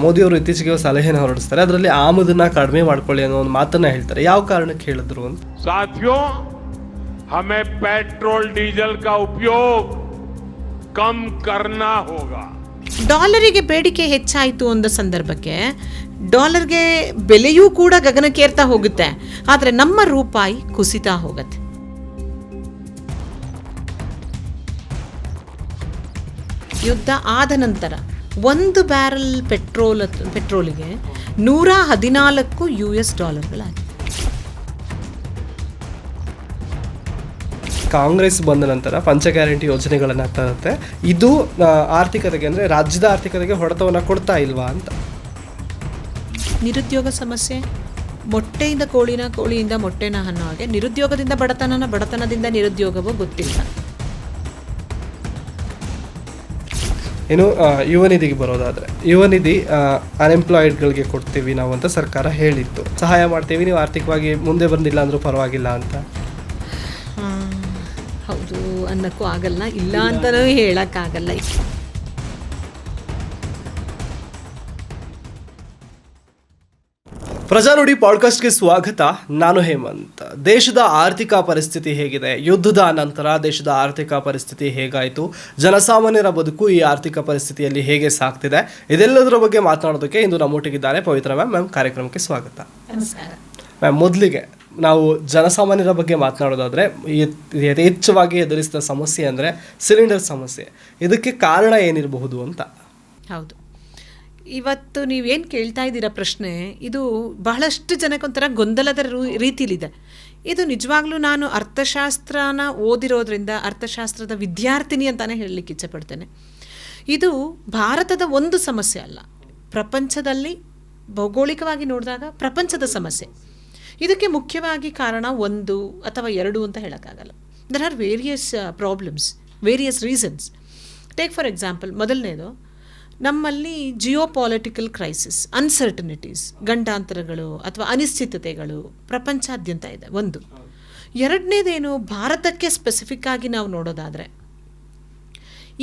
ಮೋದಿಯವರು ಇತ್ತೀಚೆಗೆ ಸಲಹೆನ ಹೊರಡಿಸ್ತಾರೆ, ಅದರಲ್ಲಿ ಆಮದನ್ನ ಕಡಿಮೆ ಮಾಡ್ಕೊಳ್ಳಿ ಅನ್ನೋ ಒಂದು ಮಾತನ್ನ ಹೇಳ್ತಾರೆ. ಯಾವ ಕಾರಣಕ್ಕೆ ಹೇಳಿದ್ರು ಅಂತ? साथियों, हमें पेट्रोल डीजल का उपयोग कम करना होगा. ಡಾಲರಿಗೆ ಬೇಡಿಕೆ ಹೆಚ್ಚಾಯಿತು ಅಂದ ಸಂದರ್ಭಕ್ಕೆ ಡಾಲರ್ಗೆ ಬೆಲೆಯೂ ಕೂಡ ಗಗನಕ್ಕೇರ್ತಾ ಹೋಗುತ್ತೆ, ಆದರೆ ನಮ್ಮ ರೂಪಾಯಿ ಕುಸಿತಾ ಹೋಗುತ್ತೆ. ಯುದ್ಧ ಆದ ನಂತರ 1 ಬ್ಯಾರಲ್ ಪೆಟ್ರೋಲಿಗೆ $114 ಕಾಂಗ್ರೆಸ್ ಬಂದ ನಂತರ ಪಂಚ ಗ್ಯಾರಂಟಿ ಯೋಜನೆಗಳನ್ನು ತರುತ್ತೆ. ಇದು ಆರ್ಥಿಕತೆಗೆ ಅಂದರೆ ರಾಜ್ಯದ ಆರ್ಥಿಕತೆಗೆ ಹೊಡೆತವನ್ನು ಕೊಡ್ತಾ ಇಲ್ವಾ ಅಂತ? ನಿರುದ್ಯೋಗ ಸಮಸ್ಯೆ, ಮೊಟ್ಟೆಯಿಂದ ಕೋಳಿನ, ಕೋಳಿಯಿಂದ ಮೊಟ್ಟೆನ ಅನ್ನೋ ಹಾಗೆ ನಿರುದ್ಯೋಗದಿಂದ ಬಡತನನ, ಬಡತನದಿಂದ ನಿರುದ್ಯೋಗವೂ ಗೊತ್ತಿಲ್ಲ. ಇನ್ನು ಯುವ ನಿಧಿಗೆ ಬರೋದಾದರೆ, ಯುವ ನಿಧಿ ಅನ್ಎಂಪ್ಲಾಯ್ಡ್ಗಳಿಗೆ ಕೊಡ್ತೀವಿ ನಾವು ಅಂತ ಸರ್ಕಾರ ಹೇಳಿತ್ತು. ಸಹಾಯ ಮಾಡ್ತೀವಿ, ನೀವು ಆರ್ಥಿಕವಾಗಿ ಮುಂದೆ ಬಂದಿಲ್ಲ ಅಂದರೂ ಪರವಾಗಿಲ್ಲ ಅಂತ. ಹೌದು ಅನ್ನೋಕ್ಕೂ ಆಗಲ್ಲ, ಇಲ್ಲ ಅಂತಲೂ ಹೇಳೋಕ್ಕಾಗಲ್ಲ. ಪ್ರಜಾನುಡಿ ಪಾಡ್ಕಾಸ್ಟ್ಗೆ ಸ್ವಾಗತ. ನಾನು ಹೇಮಂತ್. ದೇಶದ ಆರ್ಥಿಕ ಪರಿಸ್ಥಿತಿ ಹೇಗಿದೆ, ಯುದ್ಧದ ನಂತರ ದೇಶದ ಆರ್ಥಿಕ ಪರಿಸ್ಥಿತಿ ಹೇಗಾಯಿತು, ಜನಸಾಮಾನ್ಯರ ಬದುಕು ಈ ಆರ್ಥಿಕ ಪರಿಸ್ಥಿತಿಯಲ್ಲಿ ಹೇಗೆ ಸಾಗ್ತಿದೆ, ಇದೆಲ್ಲದರ ಬಗ್ಗೆ ಮಾತನಾಡೋದಕ್ಕೆ ಇಂದು ನಮ್ಮೊಟ್ಟಿಗಿದ್ದಾರೆ ಪವಿತ್ರ ಮ್ಯಾಮ್. ಮ್ಯಾಮ್, ಕಾರ್ಯಕ್ರಮಕ್ಕೆ ಸ್ವಾಗತ. ಮ್ಯಾಮ್, ಮೊದಲಿಗೆ ನಾವು ಜನಸಾಮಾನ್ಯರ ಬಗ್ಗೆ ಮಾತನಾಡೋದಾದರೆ, ಯಥೇಚ್ಛವಾಗಿ ಎದುರಿಸಿದ ಸಮಸ್ಯೆ ಅಂದರೆ ಸಿಲಿಂಡರ್ ಸಮಸ್ಯೆ. ಇದಕ್ಕೆ ಕಾರಣ ಏನಿರಬಹುದು ಅಂತ? ಹೌದು, ಇವತ್ತು ನೀವೇನು ಕೇಳ್ತಾ ಇದ್ದೀರಾ ಪ್ರಶ್ನೆ, ಇದು ಬಹಳಷ್ಟು ಜನಕ್ಕೊಂಥರ ಗೊಂದಲದ ರೀತಿಲಿದೆ. ಇದು ನಿಜವಾಗ್ಲೂ ನಾನು ಅರ್ಥಶಾಸ್ತ್ರನ ಓದಿರೋದ್ರಿಂದ ಅರ್ಥಶಾಸ್ತ್ರದ ವಿದ್ಯಾರ್ಥಿನಿ ಅಂತಲೇ ಹೇಳಲಿಕ್ಕೆ ಇಚ್ಛೆಪಡ್ತೇನೆ. ಇದು ಭಾರತದ ಒಂದು ಸಮಸ್ಯೆ ಅಲ್ಲ, ಪ್ರಪಂಚದಲ್ಲಿ ಭೌಗೋಳಿಕವಾಗಿ ನೋಡಿದಾಗ ಪ್ರಪಂಚದ ಸಮಸ್ಯೆ. ಇದಕ್ಕೆ ಮುಖ್ಯವಾಗಿ ಕಾರಣ 1 ಅಥವಾ 2 ಅಂತ ಹೇಳೋಕ್ಕಾಗಲ್ಲ. There are various problems, various reasons. Take for example, ಮೊದಲನೇದು ನಮ್ಮಲ್ಲಿ ಜಿಯೋಪಾಲಿಟಿಕಲ್ ಕ್ರೈಸಿಸ್, ಅನ್ಸರ್ಟನಿಟೀಸ್, ಗಂಡಾಂತರಗಳು ಅಥವಾ ಅನಿಶ್ಚಿತತೆಗಳು ಪ್ರಪಂಚಾದ್ಯಂತ ಇದೆ 1. 2ನೇದೇನು, ಭಾರತಕ್ಕೆ ಸ್ಪೆಸಿಫಿಕ್ ಆಗಿ ನಾವು ನೋಡೋದಾದರೆ,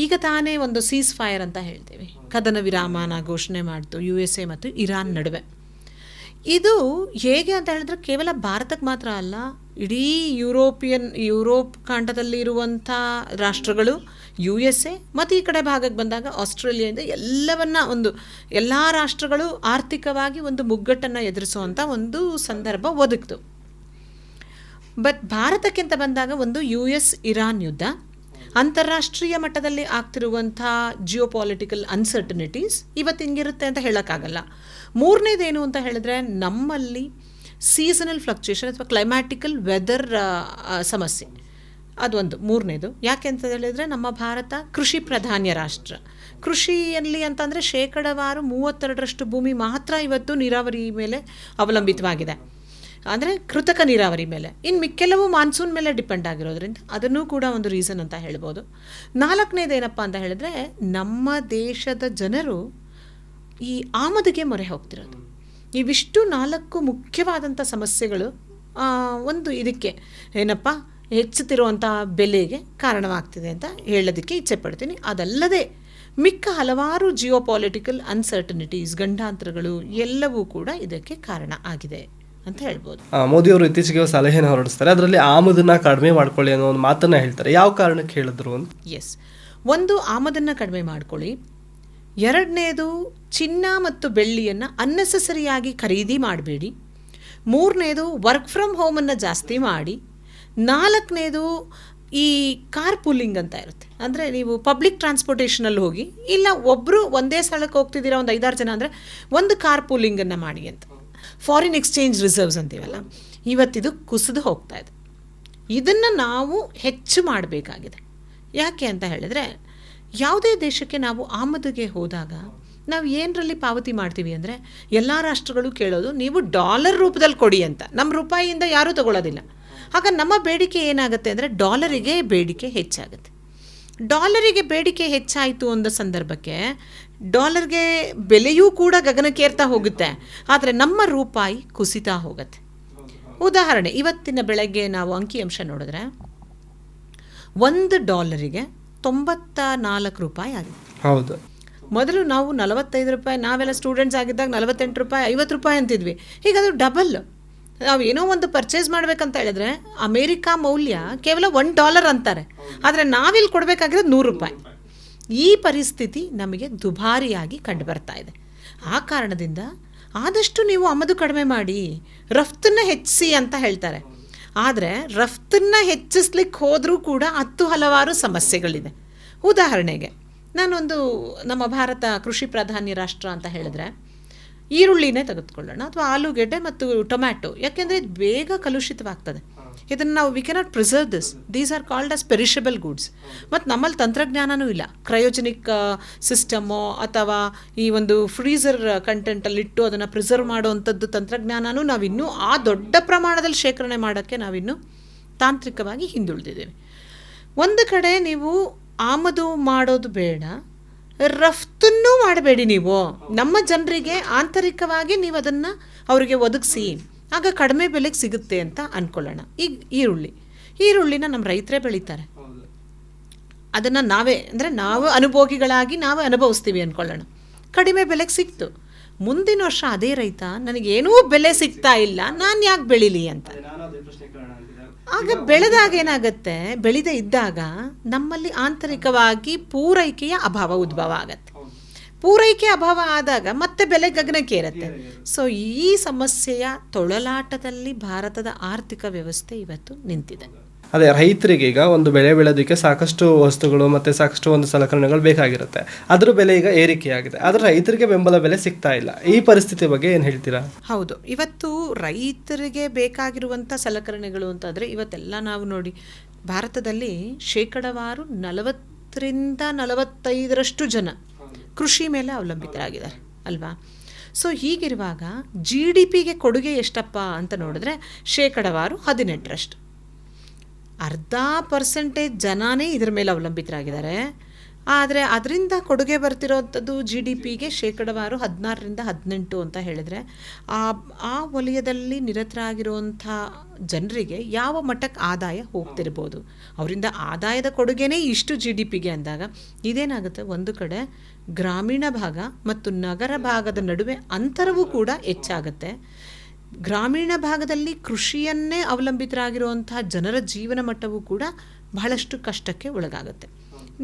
ಈಗ ತಾನೇ ಒಂದು ಸೀಸ್ ಫೈರ್ ಅಂತ ಹೇಳ್ತೀವಿ, ಕದನ ವಿರಾಮನ ಘೋಷಣೆ ಮಾಡಿತು USA ಮತ್ತು ಇರಾನ್ ನಡುವೆ. ಇದು ಹೇಗೆ ಅಂತ ಹೇಳಿದ್ರೆ ಕೇವಲ ಭಾರತಕ್ಕೆ ಮಾತ್ರ ಅಲ್ಲ, ಇಡೀ ಯುರೋಪ್ ಖಂಡದಲ್ಲಿ ಇರುವಂಥ ರಾಷ್ಟ್ರಗಳು, USA ಮತ್ತು ಈ ಕಡೆ ಭಾಗಕ್ಕೆ ಬಂದಾಗ ಆಸ್ಟ್ರೇಲಿಯಾದಿಂದ ಎಲ್ಲ ರಾಷ್ಟ್ರಗಳು ಆರ್ಥಿಕವಾಗಿ ಒಂದು ಮುಗ್ಗಟ್ಟನ್ನು ಎದುರಿಸುವಂಥ ಒಂದು ಸಂದರ್ಭ ಒದಗಿತು. ಬಟ್ ಭಾರತಕ್ಕಿಂತ ಬಂದಾಗ ಒಂದು US ಇರಾನ್ ಯುದ್ಧ, ಅಂತಾರಾಷ್ಟ್ರೀಯ ಮಟ್ಟದಲ್ಲಿ ಆಗ್ತಿರುವಂಥ ಜಿಯೋಪಾಲಿಟಿಕಲ್ ಅನ್ಸರ್ಟನಿಟೀಸ್ ಇವತ್ತು ಹಿಂಗಿರುತ್ತೆ ಅಂತ ಹೇಳೋಕ್ಕಾಗಲ್ಲ. 3ನೇದೇನು ಅಂತ ಹೇಳಿದ್ರೆ, ನಮ್ಮಲ್ಲಿ ಸೀಸನಲ್ ಫ್ಲಕ್ಚುಯೇಷನ್ ಅಥವಾ ಕ್ಲೈಮ್ಯಾಟಿಕಲ್ ವೆದರ್ ಸಮಸ್ಯೆ, ಅದೊಂದು 3ನೇದು. ಯಾಕೆ ಅಂತ ಹೇಳಿದರೆ, ನಮ್ಮ ಭಾರತ ಕೃಷಿ ಪ್ರಧಾನ್ಯ ರಾಷ್ಟ್ರ. ಕೃಷಿಯಲ್ಲಿ ಅಂತಂದರೆ 32% ಭೂಮಿ ಮಾತ್ರ ಇವತ್ತು ನೀರಾವರಿ ಮೇಲೆ ಅವಲಂಬಿತವಾಗಿದೆ, ಅಂದರೆ ಕೃತಕ ನೀರಾವರಿ ಮೇಲೆ. ಇನ್ನು ಮಿಕ್ಕೆಲ್ಲವೂ ಮಾನ್ಸೂನ್ ಮೇಲೆ ಡಿಪೆಂಡ್ ಆಗಿರೋದ್ರಿಂದ ಅದನ್ನೂ ಕೂಡ ಒಂದು ರೀಸನ್ ಅಂತ ಹೇಳ್ಬೋದು. 4ನೇದೇನಪ್ಪ ಅಂತ ಹೇಳಿದ್ರೆ, ನಮ್ಮ ದೇಶದ ಜನರು ಈ ಆಮದಿಗೆ ಮೊರೆ ಹೋಗ್ತಿರೋದು. ಇವಿಷ್ಟು 4 ಮುಖ್ಯವಾದಂಥ ಸಮಸ್ಯೆಗಳು ಒಂದು ಇದಕ್ಕೆ ಏನಪ್ಪ ಹೆಚ್ಚುತ್ತಿರುವಂಥ ಬೆಲೆಗೆ ಕಾರಣವಾಗ್ತಿದೆ ಅಂತ ಹೇಳೋದಕ್ಕೆ ಇಚ್ಛೆ ಪಡ್ತೀನಿ. ಅದಲ್ಲದೆ ಮಿಕ್ಕ ಹಲವಾರು ಜಿಯೋಪಾಲಿಟಿಕಲ್ ಅನ್ಸರ್ಟನಿಟೀಸ್, ಗಂಡಾಂತರಗಳು ಎಲ್ಲವೂ ಕೂಡ ಇದಕ್ಕೆ ಕಾರಣ ಆಗಿದೆ ಅಂತ ಹೇಳ್ಬೋದು. ಮೋದಿಯವರು ಇತ್ತೀಚೆಗೆ ಸಲಹೆನ ಹೊರಡಿಸ್ತಾರೆ, ಅದರಲ್ಲಿ ಆಮದನ್ನ ಕಡಿಮೆ ಮಾಡ್ಕೊಳ್ಳಿ ಅನ್ನೋ ಒಂದು ಮಾತನ್ನ ಹೇಳ್ತಾರೆ. ಯಾವ ಕಾರಣಕ್ಕೆ ಹೇಳಿದ್ರು ಅಂತ? ಎಸ್, 1 ಆಮದನ್ನು ಕಡಿಮೆ ಮಾಡ್ಕೊಳ್ಳಿ. 2ನೇದು ಚಿನ್ನ ಮತ್ತು ಬೆಳ್ಳಿಯನ್ನು ಅನ್ನೆಸೆಸರಿಯಾಗಿ ಖರೀದಿ ಮಾಡಬೇಡಿ. 3ನೇದು ವರ್ಕ್ ಫ್ರಮ್ ಹೋಮನ್ನು ಜಾಸ್ತಿ ಮಾಡಿ. 4ನೇದು ಈ ಕಾರ್ ಪೂಲಿಂಗ್ ಅಂತ ಇರುತ್ತೆ, ಅಂದರೆ ನೀವು ಪಬ್ಲಿಕ್ ಟ್ರಾನ್ಸ್ಪೋರ್ಟೇಷನಲ್ಲಿ ಹೋಗಿ, ಇಲ್ಲ ಒಬ್ಬರು ಒಂದೇ ಸ್ಥಳಕ್ಕೆ ಹೋಗ್ತಿದ್ದೀರಾ ಒಂದು 5-6 ಜನ ಅಂದರೆ ಒಂದು ಕಾರ್ ಪೂಲಿಂಗನ್ನು ಮಾಡಿ ಅಂತ. ಫಾರಿನ್ ಎಕ್ಸ್ಚೇಂಜ್ ರಿಸರ್ವ್ಸ್ ಅಂತೀವಲ್ಲ, ಇವತ್ತಿದು ಕುಸಿದು ಹೋಗ್ತಾ ಇದೆ. ಇದನ್ನು ನಾವು ಹೆಚ್ಚು ಮಾಡಬೇಕಾಗಿದೆ. ಯಾಕೆ ಅಂತ ಹೇಳಿದ್ರೆ, ಯಾವುದೇ ದೇಶಕ್ಕೆ ನಾವು ಆಮದಿಗೆ ಹೋದಾಗ ನಾವು ಏನರಲ್ಲಿ ಪಾವತಿ ಮಾಡ್ತೀವಿ ಅಂದರೆ, ಎಲ್ಲ ರಾಷ್ಟ್ರಗಳು ಕೇಳೋದು ನೀವು ಡಾಲರ್ ರೂಪದಲ್ಲಿ ಕೊಡಿ ಅಂತ. ನಮ್ಮ ರೂಪಾಯಿಯಿಂದ ಯಾರೂ ತಗೊಳ್ಳೋದಿಲ್ಲ. ಆಗ ನಮ್ಮ ಬೇಡಿಕೆ ಏನಾಗುತ್ತೆ ಅಂದರೆ, ಡಾಲರಿಗೆ ಬೇಡಿಕೆ ಹೆಚ್ಚಾಗುತ್ತೆ. ಡಾಲರಿಗೆ ಬೇಡಿಕೆ ಹೆಚ್ಚಾಯಿತು ಅಂದ ಸಂದರ್ಭಕ್ಕೆ ಡಾಲರ್ಗೆ ಬೆಲೆಯೂ ಕೂಡ ಗಗನಕ್ಕೇರ್ತಾ ಹೋಗುತ್ತೆ, ಆದರೆ ನಮ್ಮ ರೂಪಾಯಿ ಕುಸಿತಾ ಹೋಗುತ್ತೆ. ಉದಾಹರಣೆ, ಇವತ್ತಿನ ಬೆಳಗ್ಗೆ ನಾವು ಅಂಕಿಅಂಶ ನೋಡಿದ್ರೆ $1 $94 ಆಗಿದೆ. ಹೌದು. ಮೊದಲು ನಾವು 45 ರೂಪಾಯಿ, ನಾವೆಲ್ಲ ಸ್ಟೂಡೆಂಟ್ಸ್ ಆಗಿದ್ದಾಗ 48 ರೂಪಾಯಿ 50 ರೂಪಾಯಿ ಅಂತಿದ್ವಿ. ಈಗ ಅದು ಡಬಲ್. ನಾವು ಏನೋ ಒಂದು ಪರ್ಚೇಸ್ ಮಾಡಬೇಕಂತ ಹೇಳಿದ್ರೆ ಅಮೇರಿಕಾ ಮೌಲ್ಯ ಕೇವಲ $1 ಅಂತಾರೆ, ಆದರೆ ನಾವಿಲ್ಲಿ ಕೊಡಬೇಕಾಗಿರೋದು 100 ರೂಪಾಯಿ. ಈ ಪರಿಸ್ಥಿತಿ ನಮಗೆ ದುಬಾರಿಯಾಗಿ ಕಂಡು ಬರ್ತಾ ಇದೆ. ಆ ಕಾರಣದಿಂದ ಆದಷ್ಟು ನೀವು ಆಮದು ಕಡಿಮೆ ಮಾಡಿ, ರಫ್ತನ್ನು ಹೆಚ್ಚಿಸಿ ಅಂತ ಹೇಳ್ತಾರೆ. ಆದರೆ ರಫ್ತನ್ನು ಹೆಚ್ಚಿಸ್ಲಿಕ್ಕೆ ಹೋದರೂ ಕೂಡ ಹಲವಾರು ಸಮಸ್ಯೆಗಳಿದೆ. ಉದಾಹರಣೆಗೆ ನಾನೊಂದು, ನಮ್ಮ ಭಾರತ ಕೃಷಿ ಪ್ರಾಧಾನ್ಯ ರಾಷ್ಟ್ರ ಅಂತ ಹೇಳಿದ್ರೆ ಈರುಳ್ಳಿನೇ ತೆಗೆದುಕೊಳ್ಳೋಣ, ಅಥವಾ ಆಲೂಗೆಡ್ಡೆ ಮತ್ತು ಟೊಮ್ಯಾಟೊ. ಯಾಕೆಂದರೆ ಇದು ಬೇಗ ಕಲುಷಿತವಾಗ್ತದೆ. ಇದನ್ನು ನಾವು we cannot preserve these are called as perishable goods. ಮತ್ತು ನಮ್ಮಲ್ಲಿ ತಂತ್ರಜ್ಞಾನವೂ ಇಲ್ಲ, ಕ್ರಯೋಜನಿಕ್ ಸಿಸ್ಟಮೋ ಅಥವಾ ಈ ಒಂದು ಫ್ರೀಸರ್ ಕಂಟೆಂಟಲ್ಲಿಟ್ಟು ಅದನ್ನು ಪ್ರಿಸರ್ವ್ ಮಾಡುವಂಥದ್ದು ತಂತ್ರಜ್ಞಾನವೂ ನಾವಿನ್ನೂ ಆ ದೊಡ್ಡ ಪ್ರಮಾಣದಲ್ಲಿ ಶೇಖರಣೆ ಮಾಡೋಕ್ಕೆ ನಾವಿನ್ನೂ ತಾಂತ್ರಿಕವಾಗಿ ಹಿಂದುಳಿದಿದ್ದೇವೆ. ಒಂದು ಕಡೆ ನೀವು ಆಮದು ಮಾಡೋದು ಬೇಡ, ರಫ್ತನ್ನೂ ಮಾಡಬೇಡಿ. ನೀವು ನಮ್ಮ ಜನರಿಗೆ ಆಂತರಿಕವಾಗಿ ನೀವು ಅದನ್ನು ಅವರಿಗೆ ಒದಗಿಸಿ, ಆಗ ಕಡಿಮೆ ಬೆಲೆಗೆ ಸಿಗುತ್ತೆ ಅಂತ ಅಂದ್ಕೊಳ್ಳೋಣ. ಈಗ ಈರುಳ್ಳಿನ ನಮ್ಮ ರೈತರೇ ಬೆಳೀತಾರೆ, ಅದನ್ನು ನಾವು ಅನುಭೋಗಿಗಳಾಗಿ ನಾವು ಅನುಭವಿಸ್ತೀವಿ ಅಂದ್ಕೊಳ್ಳೋಣ. ಕಡಿಮೆ ಬೆಲೆಗೆ ಸಿಕ್ತು, ಮುಂದಿನ ವರ್ಷ ಅದೇ ರೈತ ನನಗೇನೂ ಬೆಲೆ ಸಿಗ್ತಾ ಇಲ್ಲ, ನಾನು ಯಾಕೆ ಬೆಳೀಲಿ ಅಂತ. ಆಗ ಬೆಳೆದಾಗ ಏನಾಗುತ್ತೆ, ಬೆಳೆದೇ ಇದ್ದಾಗ ನಮ್ಮಲ್ಲಿ ಆಂತರಿಕವಾಗಿ ಪೂರೈಕೆಯ ಅಭಾವ ಉದ್ಭವ ಆಗತ್ತೆ. ಪೂರೈಕೆ ಅಭಾವ ಆದಾಗ ಮತ್ತೆ ಬೆಲೆ ಗಗನಕ್ಕೆ ಏರುತ್ತೆ. ಸೊ ಈ ಸಮಸ್ಯೆಯ ತೊಳಲಾಟದಲ್ಲಿ ಭಾರತದ ಆರ್ಥಿಕ ವ್ಯವಸ್ಥೆ ಇವತ್ತು ನಿಂತಿದೆ. ಅದೇ ರೈತರಿಗೆ ಈಗ ಒಂದು ಬೆಳೆ ಬೆಳೆಯೋದಕ್ಕೆ ಸಾಕಷ್ಟು ವಸ್ತುಗಳು ಮತ್ತು ಸಾಕಷ್ಟು ಒಂದು ಸಲಕರಣೆಗಳು ಬೇಕಾಗಿರುತ್ತೆ. ಅದರ ಬೆಲೆ ಈಗ ಏರಿಕೆಯಾಗಿದೆ, ಆದರೆ ರೈತರಿಗೆ ಬೆಂಬಲ ಬೆಲೆ ಸಿಗ್ತಾ ಇಲ್ಲ. ಈ ಪರಿಸ್ಥಿತಿ ಬಗ್ಗೆ ಏನು ಹೇಳ್ತೀರಾ? ಹೌದು, ಇವತ್ತು ರೈತರಿಗೆ ಬೇಕಾಗಿರುವಂಥ ಸಲಕರಣೆಗಳು ಅಂತಂದರೆ ಇವತ್ತೆಲ್ಲ ನಾವು ನೋಡಿ, ಭಾರತದಲ್ಲಿ ಶೇಕಡವಾರು 40-45 ಜನ ಕೃಷಿ ಮೇಲೆ ಅವಲಂಬಿತರಾಗಿದ್ದಾರೆ ಅಲ್ವಾ. ಸೊ ಹೀಗಿರುವಾಗ GDPಗೆ ಕೊಡುಗೆ ಎಷ್ಟಪ್ಪ ಅಂತ ನೋಡಿದ್ರೆ ಶೇಕಡವಾರು 18%. 0.5% ಜನನೇ ಇದರ ಮೇಲೆ ಅವಲಂಬಿತರಾಗಿದ್ದಾರೆ. ಆದರೆ ಅದರಿಂದ ಕೊಡುಗೆ ಬರ್ತಿರೋಂಥದ್ದು GDPಗೆ ಶೇಕಡವಾರು 16-18 ಅಂತ ಹೇಳಿದರೆ ಆ ವಲಯದಲ್ಲಿ ನಿರತರಾಗಿರುವಂಥ ಜನರಿಗೆ ಯಾವ ಮಟ್ಟಕ್ಕೆ ಆದಾಯ ಹೋಗ್ತಿರ್ಬೋದು. ಅವರಿಂದ ಆದಾಯದ ಕೊಡುಗೆನೇ ಇಷ್ಟು GDPಗೆ ಅಂದಾಗ ಇದೇನಾಗುತ್ತೆ, ಒಂದು ಕಡೆ ಗ್ರಾಮೀಣ ಭಾಗ ಮತ್ತು ನಗರ ಭಾಗದ ನಡುವೆ ಅಂತರವೂ ಕೂಡ ಹೆಚ್ಚಾಗುತ್ತೆ. ಗ್ರಾಮೀಣ ಭಾಗದಲ್ಲಿ ಕೃಷಿಯನ್ನೇ ಅವಲಂಬಿತರಾಗಿರುವಂತಹ ಜನರ ಜೀವನ ಮಟ್ಟವೂ ಕೂಡ ಬಹಳಷ್ಟು ಕಷ್ಟಕ್ಕೆ ಒಳಗಾಗುತ್ತೆ.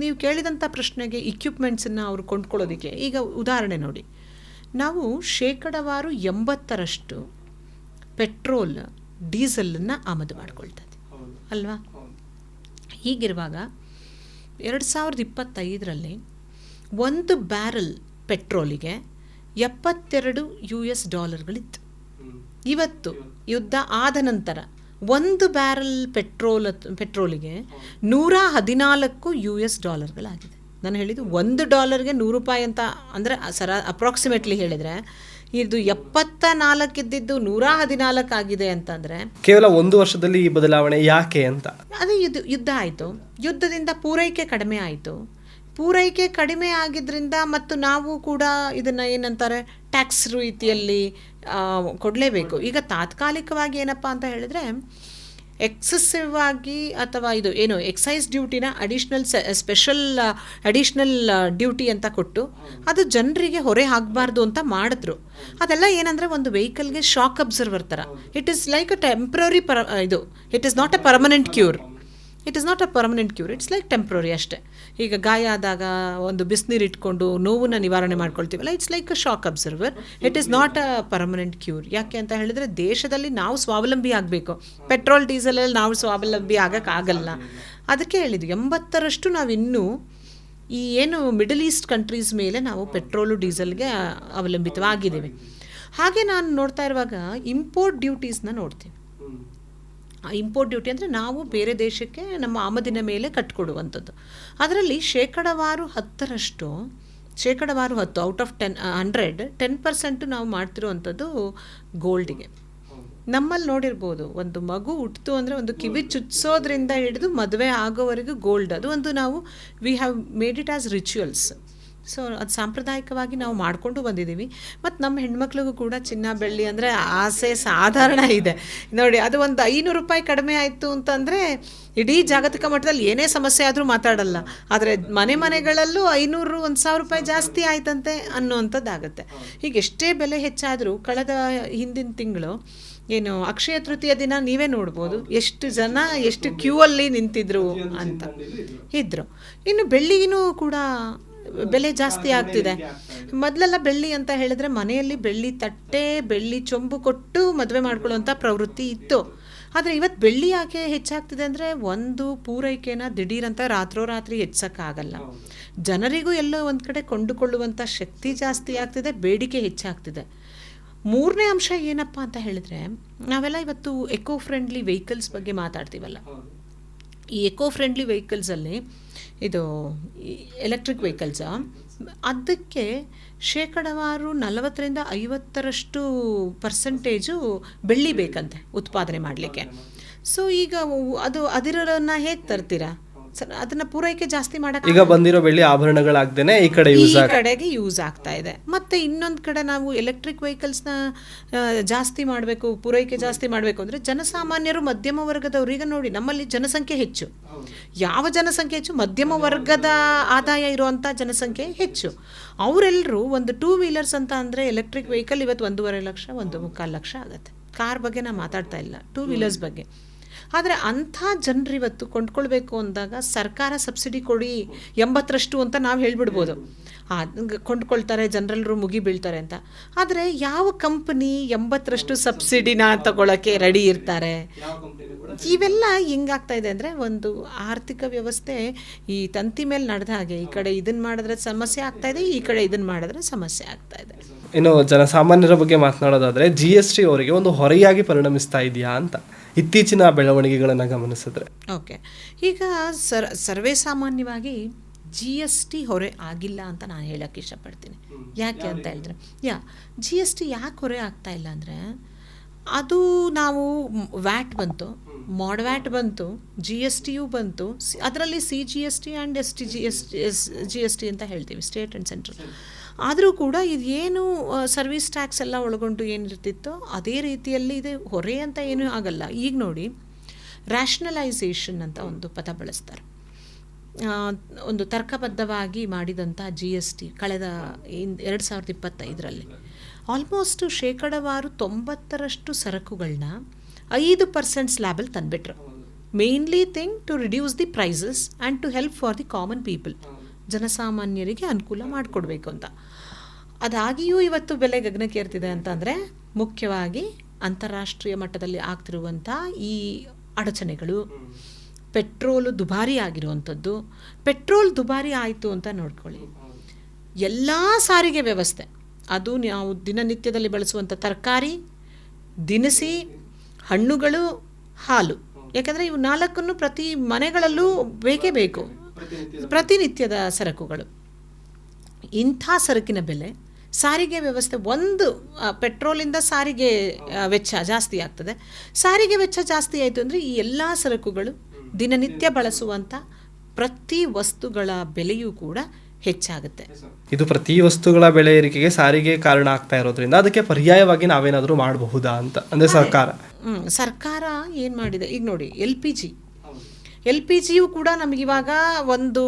ನೀವು ಕೇಳಿದಂಥ ಪ್ರಶ್ನೆಗೆ ಇಕ್ವಿಪ್ಮೆಂಟ್ಸನ್ನು ಅವರು ಕೊಂಡ್ಕೊಳ್ಳೋದಕ್ಕೆ ಈಗ ಉದಾಹರಣೆ ನೋಡಿ, ನಾವು ಶೇಕಡವಾರು 80% ಪೆಟ್ರೋಲ್ ಡೀಸೆಲನ್ನು ಆಮದು ಮಾಡ್ಕೊಳ್ತಾ ಇದ್ದೀವಿ ಅಲ್ವಾ. ಹೀಗಿರುವಾಗ 2025ರಲ್ಲಿ ಒಂದು ಬ್ಯಾರಲ್ ಪೆಟ್ರೋಲಿಗೆ $72 ಇವತ್ತು ಯುದ್ಧ ಆದ ನಂತರ ಒಂದು ಬ್ಯಾರಲ್ ಪೆಟ್ರೋಲಿಗೆ $114 ನಾನು ಹೇಳಿದ್ದು $1ಗೆ $100 ಅಂತ ಅಂದರೆ ಅಪ್ರಾಕ್ಸಿಮೇಟ್ಲಿ ಹೇಳಿದರೆ ಇದು 74 ಇದ್ದಿದ್ದು 114 ಆಗಿದೆ ಅಂತಂದರೆ ಕೇವಲ ಒಂದು ವರ್ಷದಲ್ಲಿ ಈ ಬದಲಾವಣೆ ಯಾಕೆ ಅಂತ. ಅದೇ ಯುದ್ಧ ಆಯಿತು, ಯುದ್ಧದಿಂದ ಪೂರೈಕೆ ಕಡಿಮೆ ಆಯಿತು. ಪೂರೈಕೆ ಕಡಿಮೆ ಆಗಿದ್ದರಿಂದ ಮತ್ತು ನಾವು ಕೂಡ ಇದನ್ನು ಏನಂತಾರೆ ಟ್ಯಾಕ್ಸ್ ರೀತಿಯಲ್ಲಿ ಕೊಡಲೇಬೇಕು. ಈಗ ತಾತ್ಕಾಲಿಕವಾಗಿ ಏನಪ್ಪ ಅಂತ ಹೇಳಿದರೆ ಎಕ್ಸೆಸಿವ್ ಆಗಿ ಅಥವಾ ಇದು ಏನು ಎಕ್ಸೈಸ್ ಡ್ಯೂಟಿನ ಅಡಿಷ್ನಲ್ ಡ್ಯೂಟಿ ಅಂತ ಕೊಟ್ಟು ಅದು ಜನರಿಗೆ ಹೊರೆ ಆಗಬಾರ್ದು ಅಂತ ಮಾಡಿದ್ರು. ಅದೆಲ್ಲ ಏನಂದರೆ ಒಂದು ವೆಹಿಕಲ್ಗೆ ಶಾಕ್ ಅಬ್ಸರ್ವರ್ ಥರ. It is like a temporary it is not a permanent cure. It's like temporary ಅಷ್ಟೇ. ಈಗ ಗಾಯ ಆದಾಗ ಒಂದು ಬಿಸಿನೀರು ಇಟ್ಕೊಂಡು ನೋವನ್ನು ನಿವಾರಣೆ ಮಾಡ್ಕೊಳ್ತೀವಲ್ಲ, it's like a shock absorber. It is not a permanent cure. ಯಾಕೆ ಅಂತ ಹೇಳಿದರೆ ದೇಶದಲ್ಲಿ ನಾವು ಸ್ವಾವಲಂಬಿ ಆಗಬೇಕು. ಪೆಟ್ರೋಲ್ ಡೀಸೆಲಲ್ಲಿ ನಾವು ಸ್ವಾವಲಂಬಿ ಆಗೋಕ್ಕಾಗಲ್ಲ. ಅದಕ್ಕೆ ಹೇಳಿದ್ವಿ 80% ನಾವಿನ್ನೂ ಈ ಏನು ಮಿಡಲ್ ಈಸ್ಟ್ ಕಂಟ್ರೀಸ್ ಮೇಲೆ ನಾವು ಪೆಟ್ರೋಲು ಡೀಸೆಲ್ಗೆ ಅವಲಂಬಿತವಾಗಿದ್ದೀವಿ. ಹಾಗೆ ನಾನು ನೋಡ್ತಾ ಇರುವಾಗ ಇಂಪೋರ್ಟ್ ಡ್ಯೂಟೀಸ್ನ ನೋಡ್ತೀವಿ. ಇಂಪೋರ್ಟ್ ಡ್ಯೂಟಿ ಅಂದರೆ ನಾವು ಬೇರೆ ದೇಶಕ್ಕೆ ನಮ್ಮ ಆಮದಿನ ಮೇಲೆ ಕಟ್ಕೊಡುವಂಥದ್ದು. ಅದರಲ್ಲಿ ಶೇಕಡವಾರು 10% ಔಟ್ ಆಫ್ 10% ನಾವು ಮಾಡ್ತಿರುವಂಥದ್ದು ಗೋಲ್ಡಿಗೆ. ನಮ್ಮಲ್ಲಿ ನೋಡಿರ್ಬೋದು, ಒಂದು ಮಗು ಹುಟ್ಟಿತು ಅಂದರೆ ಒಂದು ಕಿವಿ ಚುಚ್ಚಿಸೋದ್ರಿಂದ ಹಿಡಿದು ಮದುವೆ ಆಗೋವರೆಗೂ ಗೋಲ್ಡ್, ಅದು ಒಂದು ನಾವು we have made it as rituals. So ಅದು ಸಾಂಪ್ರದಾಯಿಕವಾಗಿ ನಾವು ಮಾಡಿಕೊಂಡು ಬಂದಿದ್ದೀವಿ. ಮತ್ತು ನಮ್ಮ ಹೆಣ್ಮಕ್ಳಿಗೂ ಕೂಡ ಚಿನ್ನ ಬೆಳ್ಳಿ ಅಂದರೆ ಆಸೆ ಸಾಧಾರಣ ಇದೆ. ನೋಡಿ, ಅದು ಒಂದು 500 ರೂಪಾಯಿ ಕಡಿಮೆ ಆಯಿತು ಅಂತಂದರೆ ಇಡೀ ಜಾಗತಿಕ ಮಟ್ಟದಲ್ಲಿ ಏನೇ ಸಮಸ್ಯೆ ಆದರೂ ಮಾತಾಡಲ್ಲ. ಆದರೆ ಮನೆಗಳಲ್ಲೂ 500 1,000 ರೂಪಾಯಿ ಜಾಸ್ತಿ ಆಯ್ತಂತೆ ಅನ್ನುವಂಥದ್ದಾಗುತ್ತೆ. ಹೀಗೆ ಎಷ್ಟೇ ಬೆಲೆ ಹೆಚ್ಚಾದರೂ ಕಳೆದ ಹಿಂದಿನ ತಿಂಗಳು ಏನು ಅಕ್ಷಯ ತೃತೀಯ ದಿನ ನೀವೇ ನೋಡ್ಬೋದು ಎಷ್ಟು ಜನ ಎಷ್ಟು ಕ್ಯೂ ಅಲ್ಲಿ ನಿಂತಿದ್ರು ಅಂತ ಇದ್ರು. ಇನ್ನು ಬೆಳ್ಳಿಗೂ ಕೂಡ ಬೆಲೆ ಜಾಸ್ತಿ ಆಗ್ತಿದೆ. ಮೊದಲೆಲ್ಲ ಬೆಳ್ಳಿ ಅಂತ ಹೇಳಿದ್ರೆ ಮನೆಯಲ್ಲಿ ಬೆಳ್ಳಿ ತಟ್ಟೆ ಬೆಳ್ಳಿ ಚೊಂಬು ಕೊಟ್ಟು ಮದುವೆ ಮಾಡ್ಕೊಳ್ಳುವಂಥ ಪ್ರವೃತ್ತಿ ಇತ್ತು. ಆದರೆ ಇವತ್ತು ಬೆಳ್ಳಿ ಯಾಕೆ ಹೆಚ್ಚಾಗ್ತಿದೆ ಅಂದರೆ ಒಂದು ಪೂರೈಕೆನ ದಿಢೀರಂತ ರಾತ್ರೋರಾತ್ರಿ ಹೆಚ್ಚೋಕ್ಕಾಗಲ್ಲ. ಜನರಿಗೂ ಎಲ್ಲೋ ಒಂದು ಕಡೆ ಕೊಂಡುಕೊಳ್ಳುವಂಥ ಶಕ್ತಿ ಜಾಸ್ತಿ ಆಗ್ತಿದೆ, ಬೇಡಿಕೆ ಹೆಚ್ಚಾಗ್ತಿದೆ. ಮೂರನೇ ಅಂಶ ಏನಪ್ಪ ಅಂತ ಹೇಳಿದ್ರೆ, ನಾವೆಲ್ಲ ಇವತ್ತು ಎಕೋ ಫ್ರೆಂಡ್ಲಿ ವೆಹಿಕಲ್ಸ್ ಬಗ್ಗೆ ಮಾತಾಡ್ತೀವಲ್ಲ. ಈ ಎಕೋ ಫ್ರೆಂಡ್ಲಿ ವೆಹಿಕಲ್ಸಲ್ಲಿ ಇದು ಎಲೆಕ್ಟ್ರಿಕ್ ವೆಹಿಕಲ್ಸ, ಅದಕ್ಕೆ ಶೇಕಡವಾರು 40-50% ಬೆಳ್ಳಿ ಬೇಕಂತೆ ಉತ್ಪಾದನೆ ಮಾಡಲಿಕ್ಕೆ. ಸೊ ಈಗ ಅದು ಅದಿರೋನ್ನ ಹೇಗೆ ತರ್ತೀರಾ? ಅದನ್ನ ಪೂರೈಕೆ ಜಾಸ್ತಿ ಮಾಡಕ್ಕೆ ಈಗ ಬಂದಿರೋ ಬೆಳ್ಳಿ ಆಭರಣಗಳಾಗ್ದೇನೆ ಈ ಕಡೆಗೆ ಯೂಸ್ ಆಗ್ತಾ ಇದೆ. ಮತ್ತೆ ಇನ್ನೊಂದು ಕಡೆ ನಾವು ಎಲೆಕ್ಟ್ರಿಕ್ ವೆಹಿಕಲ್ಸ್ನ ಜಾಸ್ತಿ ಮಾಡಬೇಕು, ಪೂರೈಕೆ ಜಾಸ್ತಿ ಮಾಡಬೇಕು ಅಂದರೆ ಜನಸಾಮಾನ್ಯರು ಮಧ್ಯಮ ವರ್ಗದವರು, ಈಗ ನೋಡಿ ನಮ್ಮಲ್ಲಿ ಜನಸಂಖ್ಯೆ ಹೆಚ್ಚು. ಯಾವ ಜನಸಂಖ್ಯೆ ಹೆಚ್ಚು? ಮಧ್ಯಮ ವರ್ಗದ ಆದಾಯ ಇರುವಂಥ ಜನಸಂಖ್ಯೆ ಹೆಚ್ಚು. ಅವರೆಲ್ಲರೂ ಒಂದು 2 ವೀಲರ್ಸ್ ಅಂತ ಅಂದರೆ ಎಲೆಕ್ಟ್ರಿಕ್ ವೆಹಿಕಲ್ ಇವತ್ತು 1.5 ಲಕ್ಷ 1.25 ಲಕ್ಷ ಆಗುತ್ತೆ. ಕಾರ್ ಬಗ್ಗೆ ನಾನು ಮಾತಾಡ್ತಾ ಇಲ್ಲ, 2 ವೀಲರ್ಸ್ ಬಗ್ಗೆ. ಆದರೆ ಅಂಥ ಜನರು ಇವತ್ತು ಕೊಂಡ್ಕೊಳ್ಬೇಕು ಅಂದಾಗ ಸರ್ಕಾರ ಸಬ್ಸಿಡಿ ಕೊಡಿ 80% ಅಂತ ನಾವು ಹೇಳ್ಬಿಡ್ಬೋದು. ಕೊಂಡ್ಕೊಳ್ತಾರೆ, ಜನರೆಲ್ಲರೂ ಮುಗಿ ಬೀಳ್ತಾರೆ ಅಂತ. ಆದರೆ ಯಾವ ಕಂಪನಿ 80% ಸಬ್ಸಿಡಿನ ತಗೊಳ್ಳೋಕ್ಕೆ ರೆಡಿ ಇರ್ತಾರೆ? ಇವೆಲ್ಲ ಹೆಂಗಾಗ್ತಾ ಇದೆ ಅಂದರೆ, ಒಂದು ಆರ್ಥಿಕ ವ್ಯವಸ್ಥೆ ಈ ತಂತಿ ಮೇಲೆ ನಡೆದ ಹಾಗೆ, ಈ ಕಡೆ ಇದನ್ನು ಮಾಡಿದ್ರೆ ಸಮಸ್ಯೆ ಆಗ್ತಾ ಇದೆ, ಈ ಕಡೆ ಇದನ್ನು ಮಾಡಿದ್ರೆ ಸಮಸ್ಯೆ ಆಗ್ತಾ ಇದೆ. ಇನ್ನು ಜನಸಾಮಾನ್ಯರ ಬಗ್ಗೆ ಮಾತನಾಡೋದಾದರೆ GST ಅವರಿಗೆ ಒಂದು ಹೊರೆಯಾಗಿ ಪರಿಣಮಿಸ್ತಾ ಇದೆಯಾ ಅಂತ ಇತ್ತೀಚಿನ ಬೆಳವಣಿಗೆಗಳನ್ನು ಗಮನಿಸಿದ್ರೆ? ಓಕೆ, ಈಗ ಸರ್ವೇ ಸಾಮಾನ್ಯವಾಗಿ GST ಹೊರೆ ಆಗಿಲ್ಲ ಅಂತ ನಾನು ಹೇಳೋಕ್ಕೆ ಇಷ್ಟಪಡ್ತೀನಿ. ಯಾಕೆ ಅಂತ ಹೇಳಿದ್ರೆ, GST ಯಾಕೆ ಹೊರೆ ಆಗ್ತಾ ಇಲ್ಲ ಅಂದರೆ, ಅದು ನಾವು ವ್ಯಾಟ್ ಬಂತು, ಮಾಡ್ ವ್ಯಾಟ್ ಬಂತು, GSTಯೂ ಬಂತು, ಅದರಲ್ಲಿ CGST ಆ್ಯಂಡ್ SGST ಅಂತ ಹೇಳ್ತೀವಿ, ಸ್ಟೇಟ್ ಆ್ಯಂಡ್ ಸೆಂಟ್ರಲ್. ಆದರೂ ಕೂಡ ಇದೇನು ಸರ್ವಿಸ್ ಟ್ಯಾಕ್ಸ್ ಎಲ್ಲ ಒಳಗೊಂಡು ಏನಿರ್ತಿತ್ತೋ ಅದೇ ರೀತಿಯಲ್ಲಿ ಇದೆ, ಹೊರೆ ಅಂತ ಏನೂ ಆಗಲ್ಲ. ಈಗ ನೋಡಿ, ರ್ಯಾಷನಲೈಸೇಷನ್ ಅಂತ ಒಂದು ಪದ ಬಳಸ್ತಾರೆ. ಒಂದು ತರ್ಕಬದ್ಧವಾಗಿ ಮಾಡಿದಂಥ GST ಕಳೆದ 2025ರಲ್ಲಿ ಆಲ್ಮೋಸ್ಟ್ ಶೇಕಡವಾರು 90% ಸರಕುಗಳನ್ನ 5% ಸ್ಲ್ಯಾಬಲ್ಲಿ ತಂದುಬಿಟ್ರು. Mainly thing to reduce the prices and to help for the common people, ಜನಸಾಮಾನ್ಯರಿಗೆ ಅನುಕೂಲ ಮಾಡಿಕೊಡ್ಬೇಕು ಅಂತ. ಅದಾಗಿಯೂ ಇವತ್ತು ಬೆಲೆ ಗಗನಕ್ಕೇರ್ತಿದೆ ಅಂತಂದರೆ ಮುಖ್ಯವಾಗಿ ಅಂತಾರಾಷ್ಟ್ರೀಯ ಮಟ್ಟದಲ್ಲಿ ಆಗ್ತಿರುವಂಥ ಈ ಅಡಚಣೆಗಳು, ಪೆಟ್ರೋಲು ದುಬಾರಿ ಆಗಿರುವಂಥದ್ದು. ಪೆಟ್ರೋಲ್ ದುಬಾರಿ ಆಯಿತು ಅಂತ ನೋಡ್ಕೊಳ್ಳಿ, ಎಲ್ಲ ಸಾರಿಗೆ ವ್ಯವಸ್ಥೆ, ಅದು ನಾವು ದಿನನಿತ್ಯದಲ್ಲಿ ಬಳಸುವಂಥ ತರಕಾರಿ, ದಿನಸಿ, ಹಣ್ಣುಗಳು, ಹಾಲು, ಯಾಕಂದರೆ ಇವು 4 ಪ್ರತಿ ಮನೆಗಳಲ್ಲೂ ಬೇಕೇ ಬೇಕು, ಪ್ರತಿನಿತ್ಯದ ಸರಕುಗಳು. ಇಂಥ ಸರಕಿನ ಬೆಲೆ, ಸಾರಿಗೆ ವ್ಯವಸ್ಥೆ, ಒಂದು ಪೆಟ್ರೋಲಿಂದ ಸಾರಿಗೆ ವೆಚ್ಚ ಜಾಸ್ತಿ ಆಗ್ತದೆ. ಸಾರಿಗೆ ವೆಚ್ಚ ಜಾಸ್ತಿ ಆಯಿತು ಅಂದರೆ ಈ ಎಲ್ಲ ಸರಕುಗಳು, ದಿನನಿತ್ಯ ಬಳಸುವಂಥ ಪ್ರತಿ ವಸ್ತುಗಳ ಬೆಲೆಯೂ ಕೂಡ ಹೆಚ್ಚಾಗುತ್ತೆ. ಇದು ಪ್ರತಿ ವಸ್ತುಗಳ ಬೆಲೆ ಏರಿಕೆಗೆ ಸಾರಿಗೆ ಕಾರಣ ಆಗ್ತಾ ಇರೋದ್ರಿಂದ ಅದಕ್ಕೆ ಪರ್ಯಾಯವಾಗಿ ನಾವೇನಾದರೂ ಮಾಡಬಹುದಾ ಅಂತ ಅಂದರೆ ಸರ್ಕಾರ ಏನು ಮಾಡಿದೆ? ಈಗ ನೋಡಿ, ಎಲ್ ಪಿ ಜಿಯು ಕೂಡ ನಮಗಿವಾಗ ಒಂದು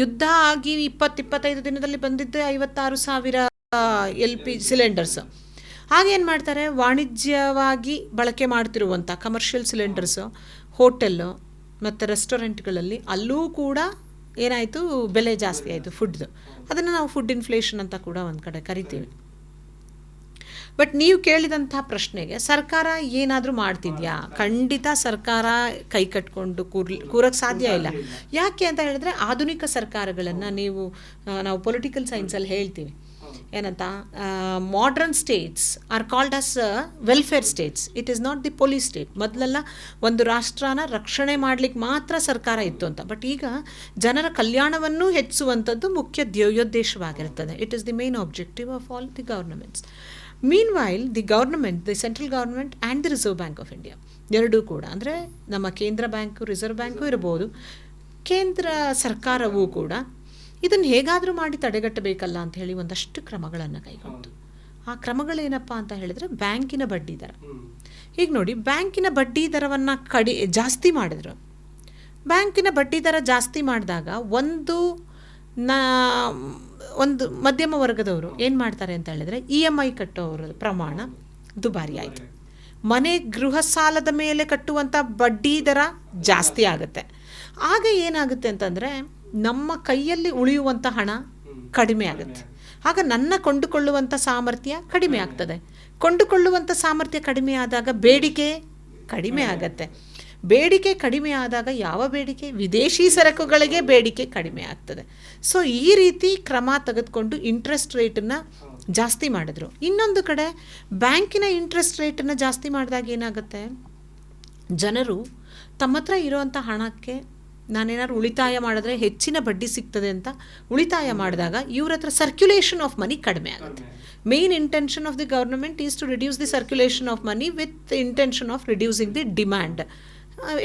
ಯುದ್ಧ ಆಗಿ 20-25 ದಿನದಲ್ಲಿ ಬಂದಿದ್ದೆ 56,000 LPG ಸಿಲಿಂಡರ್ಸ್. ಹಾಗೇನು ಮಾಡ್ತಾರೆ, ವಾಣಿಜ್ಯವಾಗಿ ಬಳಕೆ ಮಾಡ್ತಿರುವಂಥ ಕಮರ್ಷಿಯಲ್ ಸಿಲಿಂಡರ್ಸು ಹೋಟೆಲ್ಲು ಮತ್ತು ರೆಸ್ಟೋರೆಂಟ್ಗಳಲ್ಲಿ ಅಲ್ಲೂ ಕೂಡ ಏನಾಯಿತು, ಬೆಲೆ ಜಾಸ್ತಿ ಆಯಿತು ಫುಡ್ದು. ಅದನ್ನು ನಾವು ಫುಡ್ ಇನ್ಫ್ಲೇಷನ್ ಅಂತ ಕೂಡ ಒಂದು ಕಡೆ ಕರಿತೀವಿ. ಬಟ್ ನೀವು ಕೇಳಿದಂಥ ಪ್ರಶ್ನೆಗೆ ಸರ್ಕಾರ ಏನಾದರೂ ಮಾಡ್ತಿದ್ಯಾ? ಖಂಡಿತ ಸರ್ಕಾರ ಕೈ ಕಟ್ಕೊಂಡು ಕೂರಕ್ಕೆ ಸಾಧ್ಯ ಇಲ್ಲ. ಯಾಕೆ ಅಂತ ಹೇಳಿದ್ರೆ, ಆಧುನಿಕ ಸರ್ಕಾರಗಳನ್ನು ನಾವು ಪೊಲಿಟಿಕಲ್ ಸೈನ್ಸಲ್ಲಿ ಹೇಳ್ತೀವಿ ಏನಂತ, modern states are called as welfare States. It is not the police state. ಮೊದಲೆಲ್ಲ ಒಂದು ರಾಷ್ಟ್ರನ ರಕ್ಷಣೆ ಮಾಡಲಿಕ್ಕೆ ಮಾತ್ರ ಸರ್ಕಾರ ಇತ್ತು ಅಂತ. ಬಟ್ ಈಗ ಜನರ ಕಲ್ಯಾಣವನ್ನು ಹೆಚ್ಚಿಸುವಂಥದ್ದು ಮುಖ್ಯ ಧ್ಯೇಯೋದ್ದೇಶವಾಗಿರ್ತದೆ. It is the main objective of all the governments. Meanwhile, the government, the central government and the Reserve Bank of India, ಎರಡೂ ಕೂಡ, ಅಂದರೆ ನಮ್ಮ ಕೇಂದ್ರ ಬ್ಯಾಂಕು, ರಿಸರ್ವ್ ಬ್ಯಾಂಕು ಇರ್ಬೋದು, ಕೇಂದ್ರ ಸರ್ಕಾರವೂ ಕೂಡ ಇದನ್ನು ಹೇಗಾದರೂ ಮಾಡಿ ತಡೆಗಟ್ಟಬೇಕಲ್ಲ ಅಂತ ಹೇಳಿ ಒಂದಷ್ಟು ಕ್ರಮಗಳನ್ನು ಕೈಗೊಂಡು. ಆ ಕ್ರಮಗಳೇನಪ್ಪ ಅಂತ ಹೇಳಿದರೆ ಬ್ಯಾಂಕಿನ ಬಡ್ಡಿ ದರ. ಈಗ ನೋಡಿ, ಬ್ಯಾಂಕಿನ ಬಡ್ಡಿ ದರವನ್ನು ಜಾಸ್ತಿ ಮಾಡಿದ್ರು. ಬ್ಯಾಂಕಿನ ಬಡ್ಡಿ ದರ ಜಾಸ್ತಿ ಮಾಡಿದಾಗ ಒಂದು ಮಧ್ಯಮ ವರ್ಗದವರು ಏನು ಮಾಡ್ತಾರೆ ಅಂತ ಹೇಳಿದ್ರೆ EMI ಕಟ್ಟೋರ ಪ್ರಮಾಣ ದುಬಾರಿ ಆಯಿತು. ಗೃಹ ಸಾಲದ ಮೇಲೆ ಕಟ್ಟುವಂಥ ಬಡ್ಡಿ ದರ ಜಾಸ್ತಿ ಆಗುತ್ತೆ. ಆಗ ಏನಾಗುತ್ತೆ ಅಂತಂದರೆ ನಮ್ಮ ಕೈಯಲ್ಲಿ ಉಳಿಯುವಂಥ ಹಣ ಕಡಿಮೆ ಆಗುತ್ತೆ. ಆಗ ನನ್ನ ಕೊಂಡುಕೊಳ್ಳುವಂಥ ಸಾಮರ್ಥ್ಯ ಕಡಿಮೆ ಆಗ್ತದೆ. ಕೊಂಡುಕೊಳ್ಳುವಂಥ ಸಾಮರ್ಥ್ಯ ಕಡಿಮೆ ಆದಾಗ ಬೇಡಿಕೆ ಕಡಿಮೆ ಆಗತ್ತೆ. ಬೇಡಿಕೆ ಕಡಿಮೆ ಆದಾಗ ಯಾವ ಬೇಡಿಕೆ? ವಿದೇಶಿ ಸರಕುಗಳಿಗೆ ಬೇಡಿಕೆ ಕಡಿಮೆ ಆಗ್ತದೆ. ಸೊ ಈ ರೀತಿ ಕ್ರಮ ತೆಗೆದುಕೊಂಡು ಇಂಟ್ರೆಸ್ಟ್ ರೇಟನ್ನು ಜಾಸ್ತಿ ಮಾಡಿದ್ರು. ಇನ್ನೊಂದು ಕಡೆ ಬ್ಯಾಂಕಿನ ಇಂಟ್ರೆಸ್ಟ್ ರೇಟನ್ನು ಜಾಸ್ತಿ ಮಾಡಿದಾಗ ಏನಾಗುತ್ತೆ, ಜನರು ತಮ್ಮ ಹತ್ರ ಇರೋವಂಥ ಹಣಕ್ಕೆ ನಾನೇನಾದ್ರು ಉಳಿತಾಯ ಮಾಡಿದ್ರೆ ಹೆಚ್ಚಿನ ಬಡ್ಡಿ ಸಿಗ್ತದೆ ಅಂತ ಉಳಿತಾಯ ಮಾಡಿದಾಗ ಇವ್ರ ಹತ್ರ ಸರ್ಕ್ಯುಲೇಷನ್ ಆಫ್ ಮನಿ ಕಡಿಮೆ ಆಗುತ್ತೆ. Main intention of the government is to reduce the circulation of money with intention of reducing the demand,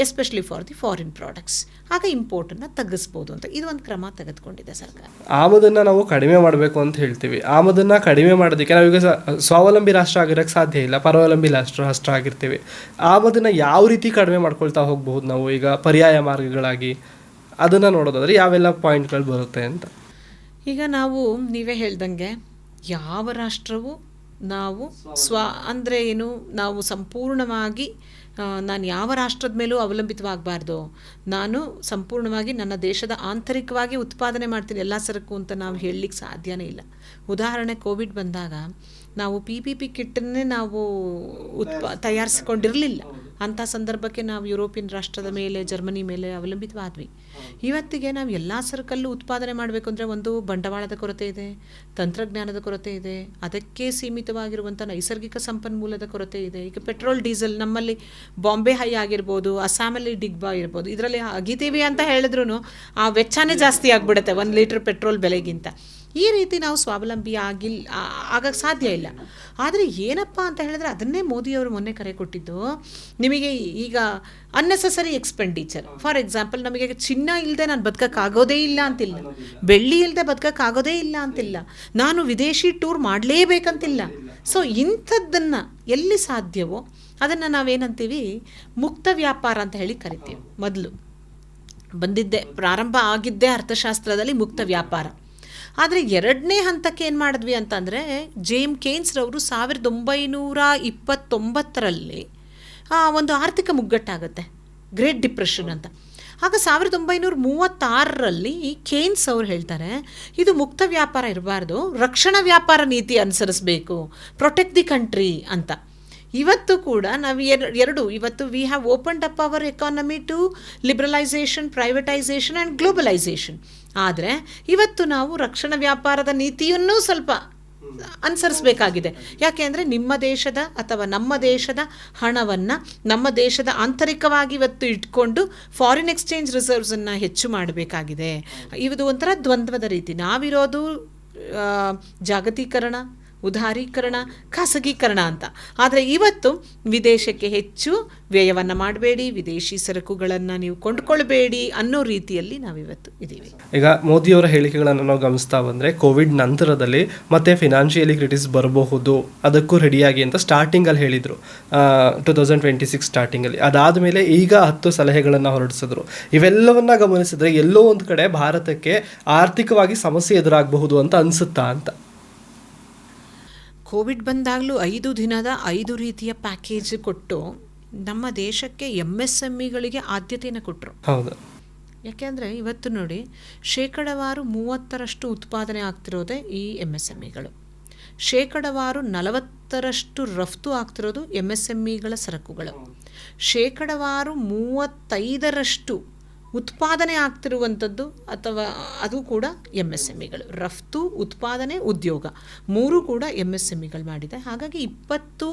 especially for the foreign products. ಆಗ ಇಂಪೋರ್ಟನ್ನು ತಗ್ಗಿಸ್ಬೋದು ಅಂತ ಇದು ಒಂದು ಕ್ರಮ ತೆಗೆದುಕೊಂಡಿದೆ ಸರ್ಕಾರ. ಆಮದನ್ನು ನಾವು ಕಡಿಮೆ ಮಾಡಬೇಕು ಅಂತ ಹೇಳ್ತೀವಿ. ಆಮದನ್ನು ಕಡಿಮೆ ಮಾಡೋದಕ್ಕೆ ನಾವೀಗ ಸ್ವಾವಲಂಬಿ ರಾಷ್ಟ್ರ ಆಗಿರೋಕ್ಕೆ ಸಾಧ್ಯ ಇಲ್ಲ, ಪರಾವಲಂಬಿ ರಾಷ್ಟ್ರ ಆಗಿರ್ತೀವಿ. ಆಮದನ್ನು ಯಾವ ರೀತಿ ಕಡಿಮೆ ಮಾಡ್ಕೊಳ್ತಾ ಹೋಗ್ಬಹುದು ನಾವು ಈಗ ಪರ್ಯಾಯ ಮಾರ್ಗಗಳಾಗಿ? ಅದನ್ನು ನೋಡೋದಾದ್ರೆ ಯಾವೆಲ್ಲ ಪಾಯಿಂಟ್ಗಳು ಬರುತ್ತೆ ಅಂತ. ಈಗ ನೀವೇ ಹೇಳ್ದಂಗೆ ಯಾವ ರಾಷ್ಟ್ರವು ನಾವು ಅಂದರೆ ಏನು, ನಾವು ಸಂಪೂರ್ಣವಾಗಿ ನಾನು ಯಾವ ರಾಷ್ಟ್ರದ ಮೇಲೂ ಅವಲಂಬಿತವಾಗಬಾರ್ದು, ನಾನು ಸಂಪೂರ್ಣವಾಗಿ ನನ್ನ ದೇಶದ ಆಂತರಿಕವಾಗಿ ಉತ್ಪಾದನೆ ಮಾಡ್ತೀನಿ ಎಲ್ಲ ಸರಕು ಅಂತ ನಾವು ಹೇಳಲಿಕ್ಕೆ ಸಾಧ್ಯನೇ ಇಲ್ಲ. ಉದಾಹರಣೆ ಕೋವಿಡ್ ಬಂದಾಗ ನಾವು PPP ಕಿಟ್ಟನ್ನೇ ನಾವು ತಯಾರಿಸಿಕೊಂಡಿರಲಿಲ್ಲ. ಅಂಥ ಸಂದರ್ಭಕ್ಕೆ ನಾವು ಯುರೋಪಿಯನ್ ರಾಷ್ಟ್ರದ ಮೇಲೆ, ಜರ್ಮನಿ ಮೇಲೆ ಅವಲಂಬಿತವಾದ್ವಿ. ಇವತ್ತಿಗೆ ನಾವು ಎಲ್ಲ ಸರಕಲ್ಲೂ ಉತ್ಪಾದನೆ ಮಾಡಬೇಕು ಅಂದರೆ ಒಂದು ಬಂಡವಾಳದ ಕೊರತೆ ಇದೆ, ತಂತ್ರಜ್ಞಾನದ ಕೊರತೆ ಇದೆ, ಅದಕ್ಕೆ ಸೀಮಿತವಾಗಿರುವಂಥ ನೈಸರ್ಗಿಕ ಸಂಪನ್ಮೂಲದ ಕೊರತೆ ಇದೆ. ಈಗ ಪೆಟ್ರೋಲ್ ಡೀಸೆಲ್ ನಮ್ಮಲ್ಲಿ ಬಾಂಬೆ ಹೈ ಆಗಿರ್ಬೋದು, ಅಸ್ಸಾಮಲ್ಲಿ ಡಿಗ್ಬಾ ಇರ್ಬೋದು, ಇದರಲ್ಲಿ ಅಗಿತೀವಿ ಅಂತ ಹೇಳಿದ್ರು ಆ ವೆಚ್ಚನೇ ಜಾಸ್ತಿ ಆಗಿಬಿಡುತ್ತೆ 1 ಲೀಟ್ರ್ ಪೆಟ್ರೋಲ್ ಬೆಲೆಗಿಂತ. ಈ ರೀತಿ ನಾವು ಸ್ವಾವಲಂಬಿ ಆಗಕ್ಕೆ ಸಾಧ್ಯ ಇಲ್ಲ. ಆದರೆ ಏನಪ್ಪ ಅಂತ ಹೇಳಿದ್ರೆ ಅದನ್ನೇ ಮೋದಿಯವರು ಮೊನ್ನೆ ಕರೆ ಕೊಟ್ಟಿದ್ದು, ನಿಮಗೆ ಈಗ ಅನ್ನೆಸೆಸರಿ ಎಕ್ಸ್ಪೆಂಡಿಚರ್, ಫಾರ್ ಎಕ್ಸಾಂಪಲ್ ನಮಗೆ ಚಿನ್ನ ಇಲ್ಲದೆ ನಾನು ಬದುಕೋಕ್ಕಾಗೋದೇ ಇಲ್ಲ ಅಂತಿಲ್ಲ, ಬೆಳ್ಳಿ ಇಲ್ಲದೆ ಬದುಕೋಕ್ಕಾಗೋದೇ ಇಲ್ಲ ಅಂತಿಲ್ಲ, ನಾನು ವಿದೇಶಿ ಟೂರ್ ಮಾಡಲೇಬೇಕಂತಿಲ್ಲ. ಸೊ ಇಂಥದ್ದನ್ನು ಎಲ್ಲಿ ಸಾಧ್ಯವೋ ಅದನ್ನು ನಾವೇನಂತೀವಿ ಮುಕ್ತ ವ್ಯಾಪಾರ ಅಂತ ಹೇಳಿ ಕರಿತೀವಿ. ಮೊದಲು ಪ್ರಾರಂಭ ಆಗಿದ್ದೇ ಅರ್ಥಶಾಸ್ತ್ರದಲ್ಲಿ ಮುಕ್ತ ವ್ಯಾಪಾರ. ಆದರೆ ಎರಡನೇ ಹಂತಕ್ಕೆ ಏನು ಮಾಡಿದ್ವಿ ಅಂತಂದರೆ, ಜೇಮ್ ಕೇನ್ಸ್ರವರು 1929ರಲ್ಲಿ ಒಂದು ಆರ್ಥಿಕ ಮುಗ್ಗಟ್ಟಾಗುತ್ತೆ, ಗ್ರೇಟ್ ಡಿಪ್ರೆಷನ್ ಅಂತ. ಆಗ 1936ರಲ್ಲಿ ಕೇನ್ಸ್ ಅವರು ಹೇಳ್ತಾರೆ, ಇದು ಮುಕ್ತ ವ್ಯಾಪಾರ ಇರಬಾರ್ದು, ರಕ್ಷಣಾ ವ್ಯಾಪಾರ ನೀತಿ ಅನುಸರಿಸಬೇಕು, ಪ್ರೊಟೆಕ್ಟ್ ದಿ ಕಂಟ್ರಿ ಅಂತ. ಇವತ್ತು ಕೂಡ ನಾವು ಇವತ್ತು we have opened up our economy to liberalisation, privatisation and globalisation. ಆದರೆ ಇವತ್ತು ನಾವು ರಕ್ಷಣಾ ವ್ಯಾಪಾರದ ನೀತಿಯನ್ನು ಸ್ವಲ್ಪ ಅನುಸರಿಸಬೇಕಾಗಿದೆ. ಯಾಕೆ ಅಂದರೆ ನಿಮ್ಮ ದೇಶದ ಅಥವಾ ನಮ್ಮ ದೇಶದ ಹಣವನ್ನು ನಮ್ಮ ದೇಶದ ಆಂತರಿಕವಾಗಿ ಇವತ್ತು ಇಟ್ಕೊಂಡು ಫಾರಿನ್ ಎಕ್ಸ್ಚೇಂಜ್ ರಿಸರ್ವ್ಸನ್ನು ಹೆಚ್ಚು ಮಾಡಬೇಕಾಗಿದೆ. ಇದು ಒಂಥರ ದ್ವಂದ್ವದ ರೀತಿ. ನಾವಿರೋದು ಜಾಗತೀಕರಣ, ಉದಾರೀಕರಣ, ಖಾಸಗೀಕರಣ ಅಂತ. ಆದರೆ ಇವತ್ತು ವಿದೇಶಕ್ಕೆ ಹೆಚ್ಚು ವ್ಯಯವನ್ನು ಮಾಡಬೇಡಿ, ವಿದೇಶಿ ಸರಕುಗಳನ್ನು ನೀವು ಕೊಂಡುಕೊಳ್ಬೇಡಿ ಅನ್ನೋ ರೀತಿಯಲ್ಲಿ ನಾವಿವತ್ತು ಇದ್ದೀವಿ. ಈಗ ಮೋದಿಯವರ ಹೇಳಿಕೆಗಳನ್ನು ನಾವು ಗಮನಿಸ್ತಾ ಬಂದರೆ ಕೋವಿಡ್ ನಂತರದಲ್ಲಿ ಮತ್ತೆ ಫಿನಾನ್ಷಿಯಲಿ ಕ್ರಿಟಿಸ್ ಬರಬಹುದು, ಅದಕ್ಕೂ ರೆಡಿಯಾಗಿ ಅಂತ ಸ್ಟಾರ್ಟಿಂಗಲ್ಲಿ ಹೇಳಿದರು 2026 ಸ್ಟಾರ್ಟಿಂಗಲ್ಲಿ. ಅದಾದಮೇಲೆ ಈಗ 10 ಸಲಹೆಗಳನ್ನು ಹೊರಡಿಸಿದ್ರು. ಇವೆಲ್ಲವನ್ನ ಗಮನಿಸಿದ್ರೆ ಎಲ್ಲೋ ಒಂದು ಕಡೆ ಭಾರತಕ್ಕೆ ಆರ್ಥಿಕವಾಗಿ ಸಮಸ್ಯೆ ಎದುರಾಗಬಹುದು ಅಂತ ಅನಿಸುತ್ತಾ ಅಂತ. ಕೋವಿಡ್ ಬಂದಾಗಲೂ 5 ದಿನದ 5 ರೀತಿಯ ಪ್ಯಾಕೇಜ್ ಕೊಟ್ಟು ನಮ್ಮ ದೇಶಕ್ಕೆ MSMEಗಳಿಗೆ ಆದ್ಯತೆಯನ್ನು ಕೊಟ್ಟರು. ಹೌದು. ಯಾಕೆಂದರೆ ಇವತ್ತು ನೋಡಿ, ಶೇಕಡವಾರು 30ರಷ್ಟು ಉತ್ಪಾದನೆ ಆಗ್ತಿರೋದೇ ಈ MSMEಗಳು, ಶೇಕಡವಾರು 40ರಷ್ಟು ರಫ್ತು ಆಗ್ತಿರೋದು MSMEಗಳ ಸರಕುಗಳು, ಶೇಕಡವಾರು 35ರಷ್ಟು ಉತ್ಪಾದನೆ ಆಗ್ತಿರುವಂಥದ್ದು ಅಥವಾ ಅದು ಕೂಡ MSMEಗಳು. ರಫ್ತು, ಉತ್ಪಾದನೆ, ಉದ್ಯೋಗ 3 ಕೂಡ MSMEಗಳು ಮಾಡಿದೆ. ಹಾಗಾಗಿ 20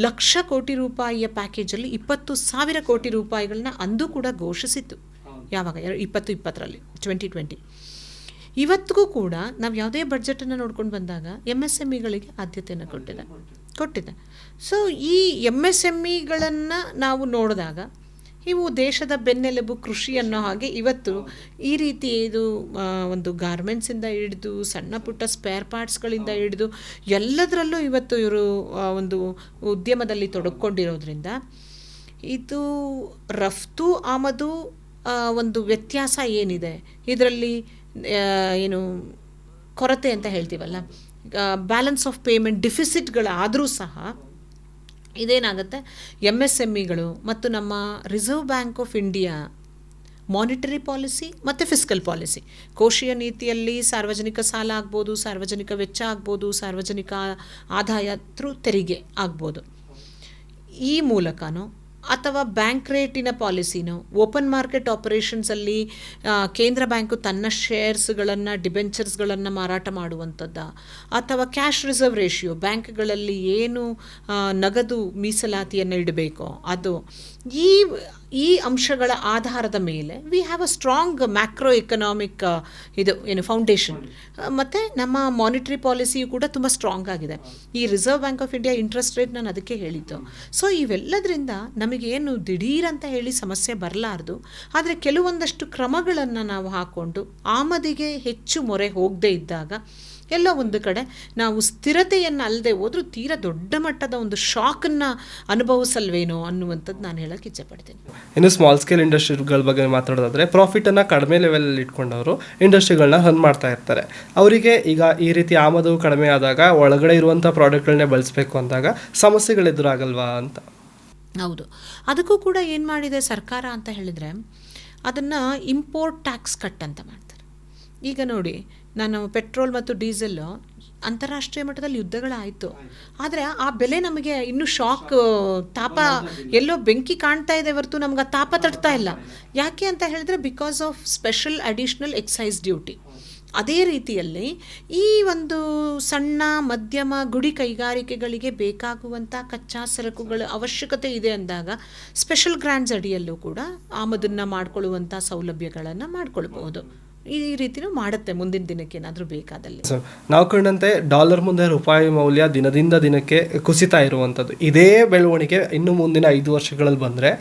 ಲಕ್ಷ ಕೋಟಿ ರೂಪಾಯಿಯ ಪ್ಯಾಕೇಜಲ್ಲಿ 20,000 ಕೋಟಿ ರೂಪಾಯಿಗಳನ್ನ ಅಂದು ಕೂಡ ಘೋಷಿಸಿತ್ತು. ಯಾವಾಗ? 2020ರಲ್ಲಿ 2020. ಇವತ್ತಿಗೂ ಕೂಡ ನಾವು ಯಾವುದೇ ಬಡ್ಜೆಟನ್ನು ನೋಡ್ಕೊಂಡು ಬಂದಾಗ MSMEಗಳಿಗೆ ಆದ್ಯತೆಯನ್ನು ಕೊಟ್ಟಿದೆ. ಸೊ ಈ MSMEಗಳನ್ನು ನಾವು ನೋಡಿದಾಗ ಇವು ದೇಶದ ಬೆನ್ನೆಲುಬು ಕೃಷಿ ಅನ್ನೋ ಹಾಗೆ ಇವತ್ತು ಈ ರೀತಿ ಇದು ಒಂದು ಗಾರ್ಮೆಂಟ್ಸಿಂದ ಹಿಡಿದು ಸಣ್ಣ ಪುಟ್ಟ ಸ್ಪೇರ್ ಪಾರ್ಟ್ಸ್ಗಳಿಂದ ಹಿಡಿದು ಎಲ್ಲದರಲ್ಲೂ ಇವತ್ತು ಇವರು ಒಂದು ಉದ್ಯಮದಲ್ಲಿ ತೊಡಗಿಕೊಂಡಿರೋದ್ರಿಂದ ಇದು ರಫ್ತು ಆಮದು ಒಂದು ವ್ಯತ್ಯಾಸ ಏನಿದೆ ಇದರಲ್ಲಿ ಏನು ಕೊರತೆ ಅಂತ ಹೇಳ್ತೀವಲ್ಲ, ಬ್ಯಾಲೆನ್ಸ್ ಆಫ್ ಪೇಮೆಂಟ್ ಡಿಫಿಸಿಟ್ಗಳಾದರೂ ಸಹ ಇದೇನಾಗುತ್ತೆ, MSMEಗಳು ಮತ್ತು ನಮ್ಮ reserve bank of India monetary policy ಮತ್ತು ಫಿಸ್ಕಲ್ ಪಾಲಿಸಿ, ಕೋಶೀಯ ನೀತಿಯಲ್ಲಿ ಸಾರ್ವಜನಿಕ ಸಾಲ ಆಗ್ಬೋದು, ಸಾರ್ವಜನಿಕ ವೆಚ್ಚ ಆಗ್ಬೋದು, ಸಾರ್ವಜನಿಕ ಆದಾಯ ಥ್ರೂ ತೆರಿಗೆ ಆಗ್ಬೋದು, ಈ ಮೂಲಕನೋ ಅಥವಾ ಬ್ಯಾಂಕ್ ರೇಟಿನ ಪಾಲಿಸಿನೋ, ಓಪನ್ ಮಾರ್ಕೆಟ್ ಆಪರೇಷನ್ಸಲ್ಲಿ ಕೇಂದ್ರ ಬ್ಯಾಂಕು ತನ್ನ ಶೇರ್ಸ್ಗಳನ್ನು ಡಿಬೆಂಚರ್ಸ್ಗಳನ್ನು ಮಾರಾಟ ಮಾಡುವಂಥದ್ದು, ಅಥವಾ ಕ್ಯಾಶ್ ರಿಸರ್ವ್ ರೇಷಿಯೋ ಬ್ಯಾಂಕ್ಗಳಲ್ಲಿ ಏನು ನಗದು ಮೀಸಲಾತಿಯನ್ನು ಇಡಬೇಕೋ ಅದು, ಈ ಅಂಶಗಳ ಆಧಾರದ ಮೇಲೆ we have a strong macro economic ಇದು ಏನು ಫೌಂಡೇಶನ್, ಮತ್ತು ನಮ್ಮ ಮಾನಿಟರಿ ಪಾಲಿಸಿಯು ಕೂಡ ತುಂಬ ಸ್ಟ್ರಾಂಗ್ ಆಗಿದೆ. ಈ reserve bank of India interest rate ನಾನು ಅದಕ್ಕೆ ಹೇಳಿದ್ದು. ಸೊ ಇವೆಲ್ಲದರಿಂದ ನಮಗೇನು ದಿಢೀರಂತ ಹೇಳಿ ಸಮಸ್ಯೆ ಬರಲಾರ್ದು, ಆದರೆ ಕೆಲವೊಂದಷ್ಟು ಕ್ರಮಗಳನ್ನು ನಾವು ಹಾಕ್ಕೊಂಡು ಆಮದಿಗೆ ಹೆಚ್ಚು ಮೊರೆ ಹೋಗದೇ ಇದ್ದಾಗ ಎಲ್ಲೋ ಒಂದು ಕಡೆ ನಾವು ಸ್ಥಿರತೆಯನ್ನು ಅಲ್ಲದೆ ಹೋದರೂ ತೀರಾ ದೊಡ್ಡ ಮಟ್ಟದ ಒಂದು ಶಾಕನ್ನು ಅನುಭವಿಸಲ್ವೇನೋ ಅನ್ನುವಂಥದ್ದು ನಾನು ಹೇಳೋಕ್ಕೆ ಇಚ್ಛೆಪಡ್ತೀನಿ. ಇನ್ನು ಸ್ಮಾಲ್ ಸ್ಕೇಲ್ ಇಂಡಸ್ಟ್ರಿಗಳ ಬಗ್ಗೆ ಮಾತಾಡೋದಾದರೆ ಪ್ರಾಫಿಟನ್ನು ಕಡಿಮೆ ಲೆವೆಲಲ್ಲಿ ಇಟ್ಕೊಂಡವರು ಇಂಡಸ್ಟ್ರಿಗಳನ್ನ ರನ್ ಮಾಡ್ತಾ ಇರ್ತಾರೆ. ಅವರಿಗೆ ಈಗ ಈ ರೀತಿ ಆಮದು ಕಡಿಮೆ ಆದಾಗ ಒಳಗಡೆ ಇರುವಂಥ ಪ್ರಾಡಕ್ಟ್ಗಳನ್ನೇ ಬಳಸಬೇಕು ಅಂದಾಗ ಸಮಸ್ಯೆಗಳು ಎದುರಾಗಲ್ವಾ ಅಂತ. ಹೌದು, ಅದಕ್ಕೂ ಕೂಡ ಏನು ಮಾಡಿದೆ ಸರ್ಕಾರ ಅಂತ ಹೇಳಿದರೆ ಅದನ್ನು ಇಂಪೋರ್ಟ್ ಟ್ಯಾಕ್ಸ್ ಕಟ್ ಅಂತ ಮಾಡ್ತಾರೆ. ಈಗ ನೋಡಿ, ನಾನು ಪೆಟ್ರೋಲ್ ಮತ್ತು ಡೀಸೆಲ್ಲು ಅಂತಾರಾಷ್ಟ್ರೀಯ ಮಟ್ಟದಲ್ಲಿ ಯುದ್ಧಗಳಾಯಿತು, ಆದರೆ ಆ ಬೆಲೆ ನಮಗೆ ಇನ್ನೂ ಶಾಕ್, ತಾಪ ಎಲ್ಲೋ ಬೆಂಕಿ ಕಾಣ್ತಾ ಇದೆ ಹೊರತು ನಮ್ಗೆ ಆ ತಾಪ ತಟ್ತಾ ಇಲ್ಲ. ಯಾಕೆ ಅಂತ ಹೇಳಿದ್ರೆ because of special additional excise duty. ಅದೇ ರೀತಿಯಲ್ಲಿ ಈ ಒಂದು ಸಣ್ಣ ಮಧ್ಯಮ ಗುಡಿ ಕೈಗಾರಿಕೆಗಳಿಗೆ ಬೇಕಾಗುವಂಥ ಕಚ್ಚಾ ಸರಕುಗಳ ಅವಶ್ಯಕತೆ ಇದೆ ಅಂದಾಗ ಸ್ಪೆಷಲ್ ಗ್ರಾಂಟ್ಸ್ ಅಡಿಯಲ್ಲೂ ಕೂಡ ಆಮದನ್ನು ಮಾಡಿಕೊಳ್ಳುವಂಥ ಸೌಲಭ್ಯಗಳನ್ನು ಮಾಡಿಕೊಳ್ಬಹುದು. ಈ ರೀತಿನೂ ಮಾಡುತ್ತೆ ಮುಂದಿನ ದಿನಕ್ಕೆ ಏನಾದರೂ ಬೇಕಾದಲ್ಲಿ. ನಾವು ಕಂಡಂತೆ ಡಾಲರ್ ಮುಂದೆ ರೂಪಾಯಿ ಮೌಲ್ಯ ದಿನದಿಂದ ದಿನಕ್ಕೆ ಕುಸಿತಾ ಇರುವಂಥದ್ದು, ಇದೇ ಬೆಳವಣಿಗೆ ಇನ್ನು ಮುಂದಿನ 5 ವರ್ಷಗಳಲ್ಲಿ ಬಂದರೆ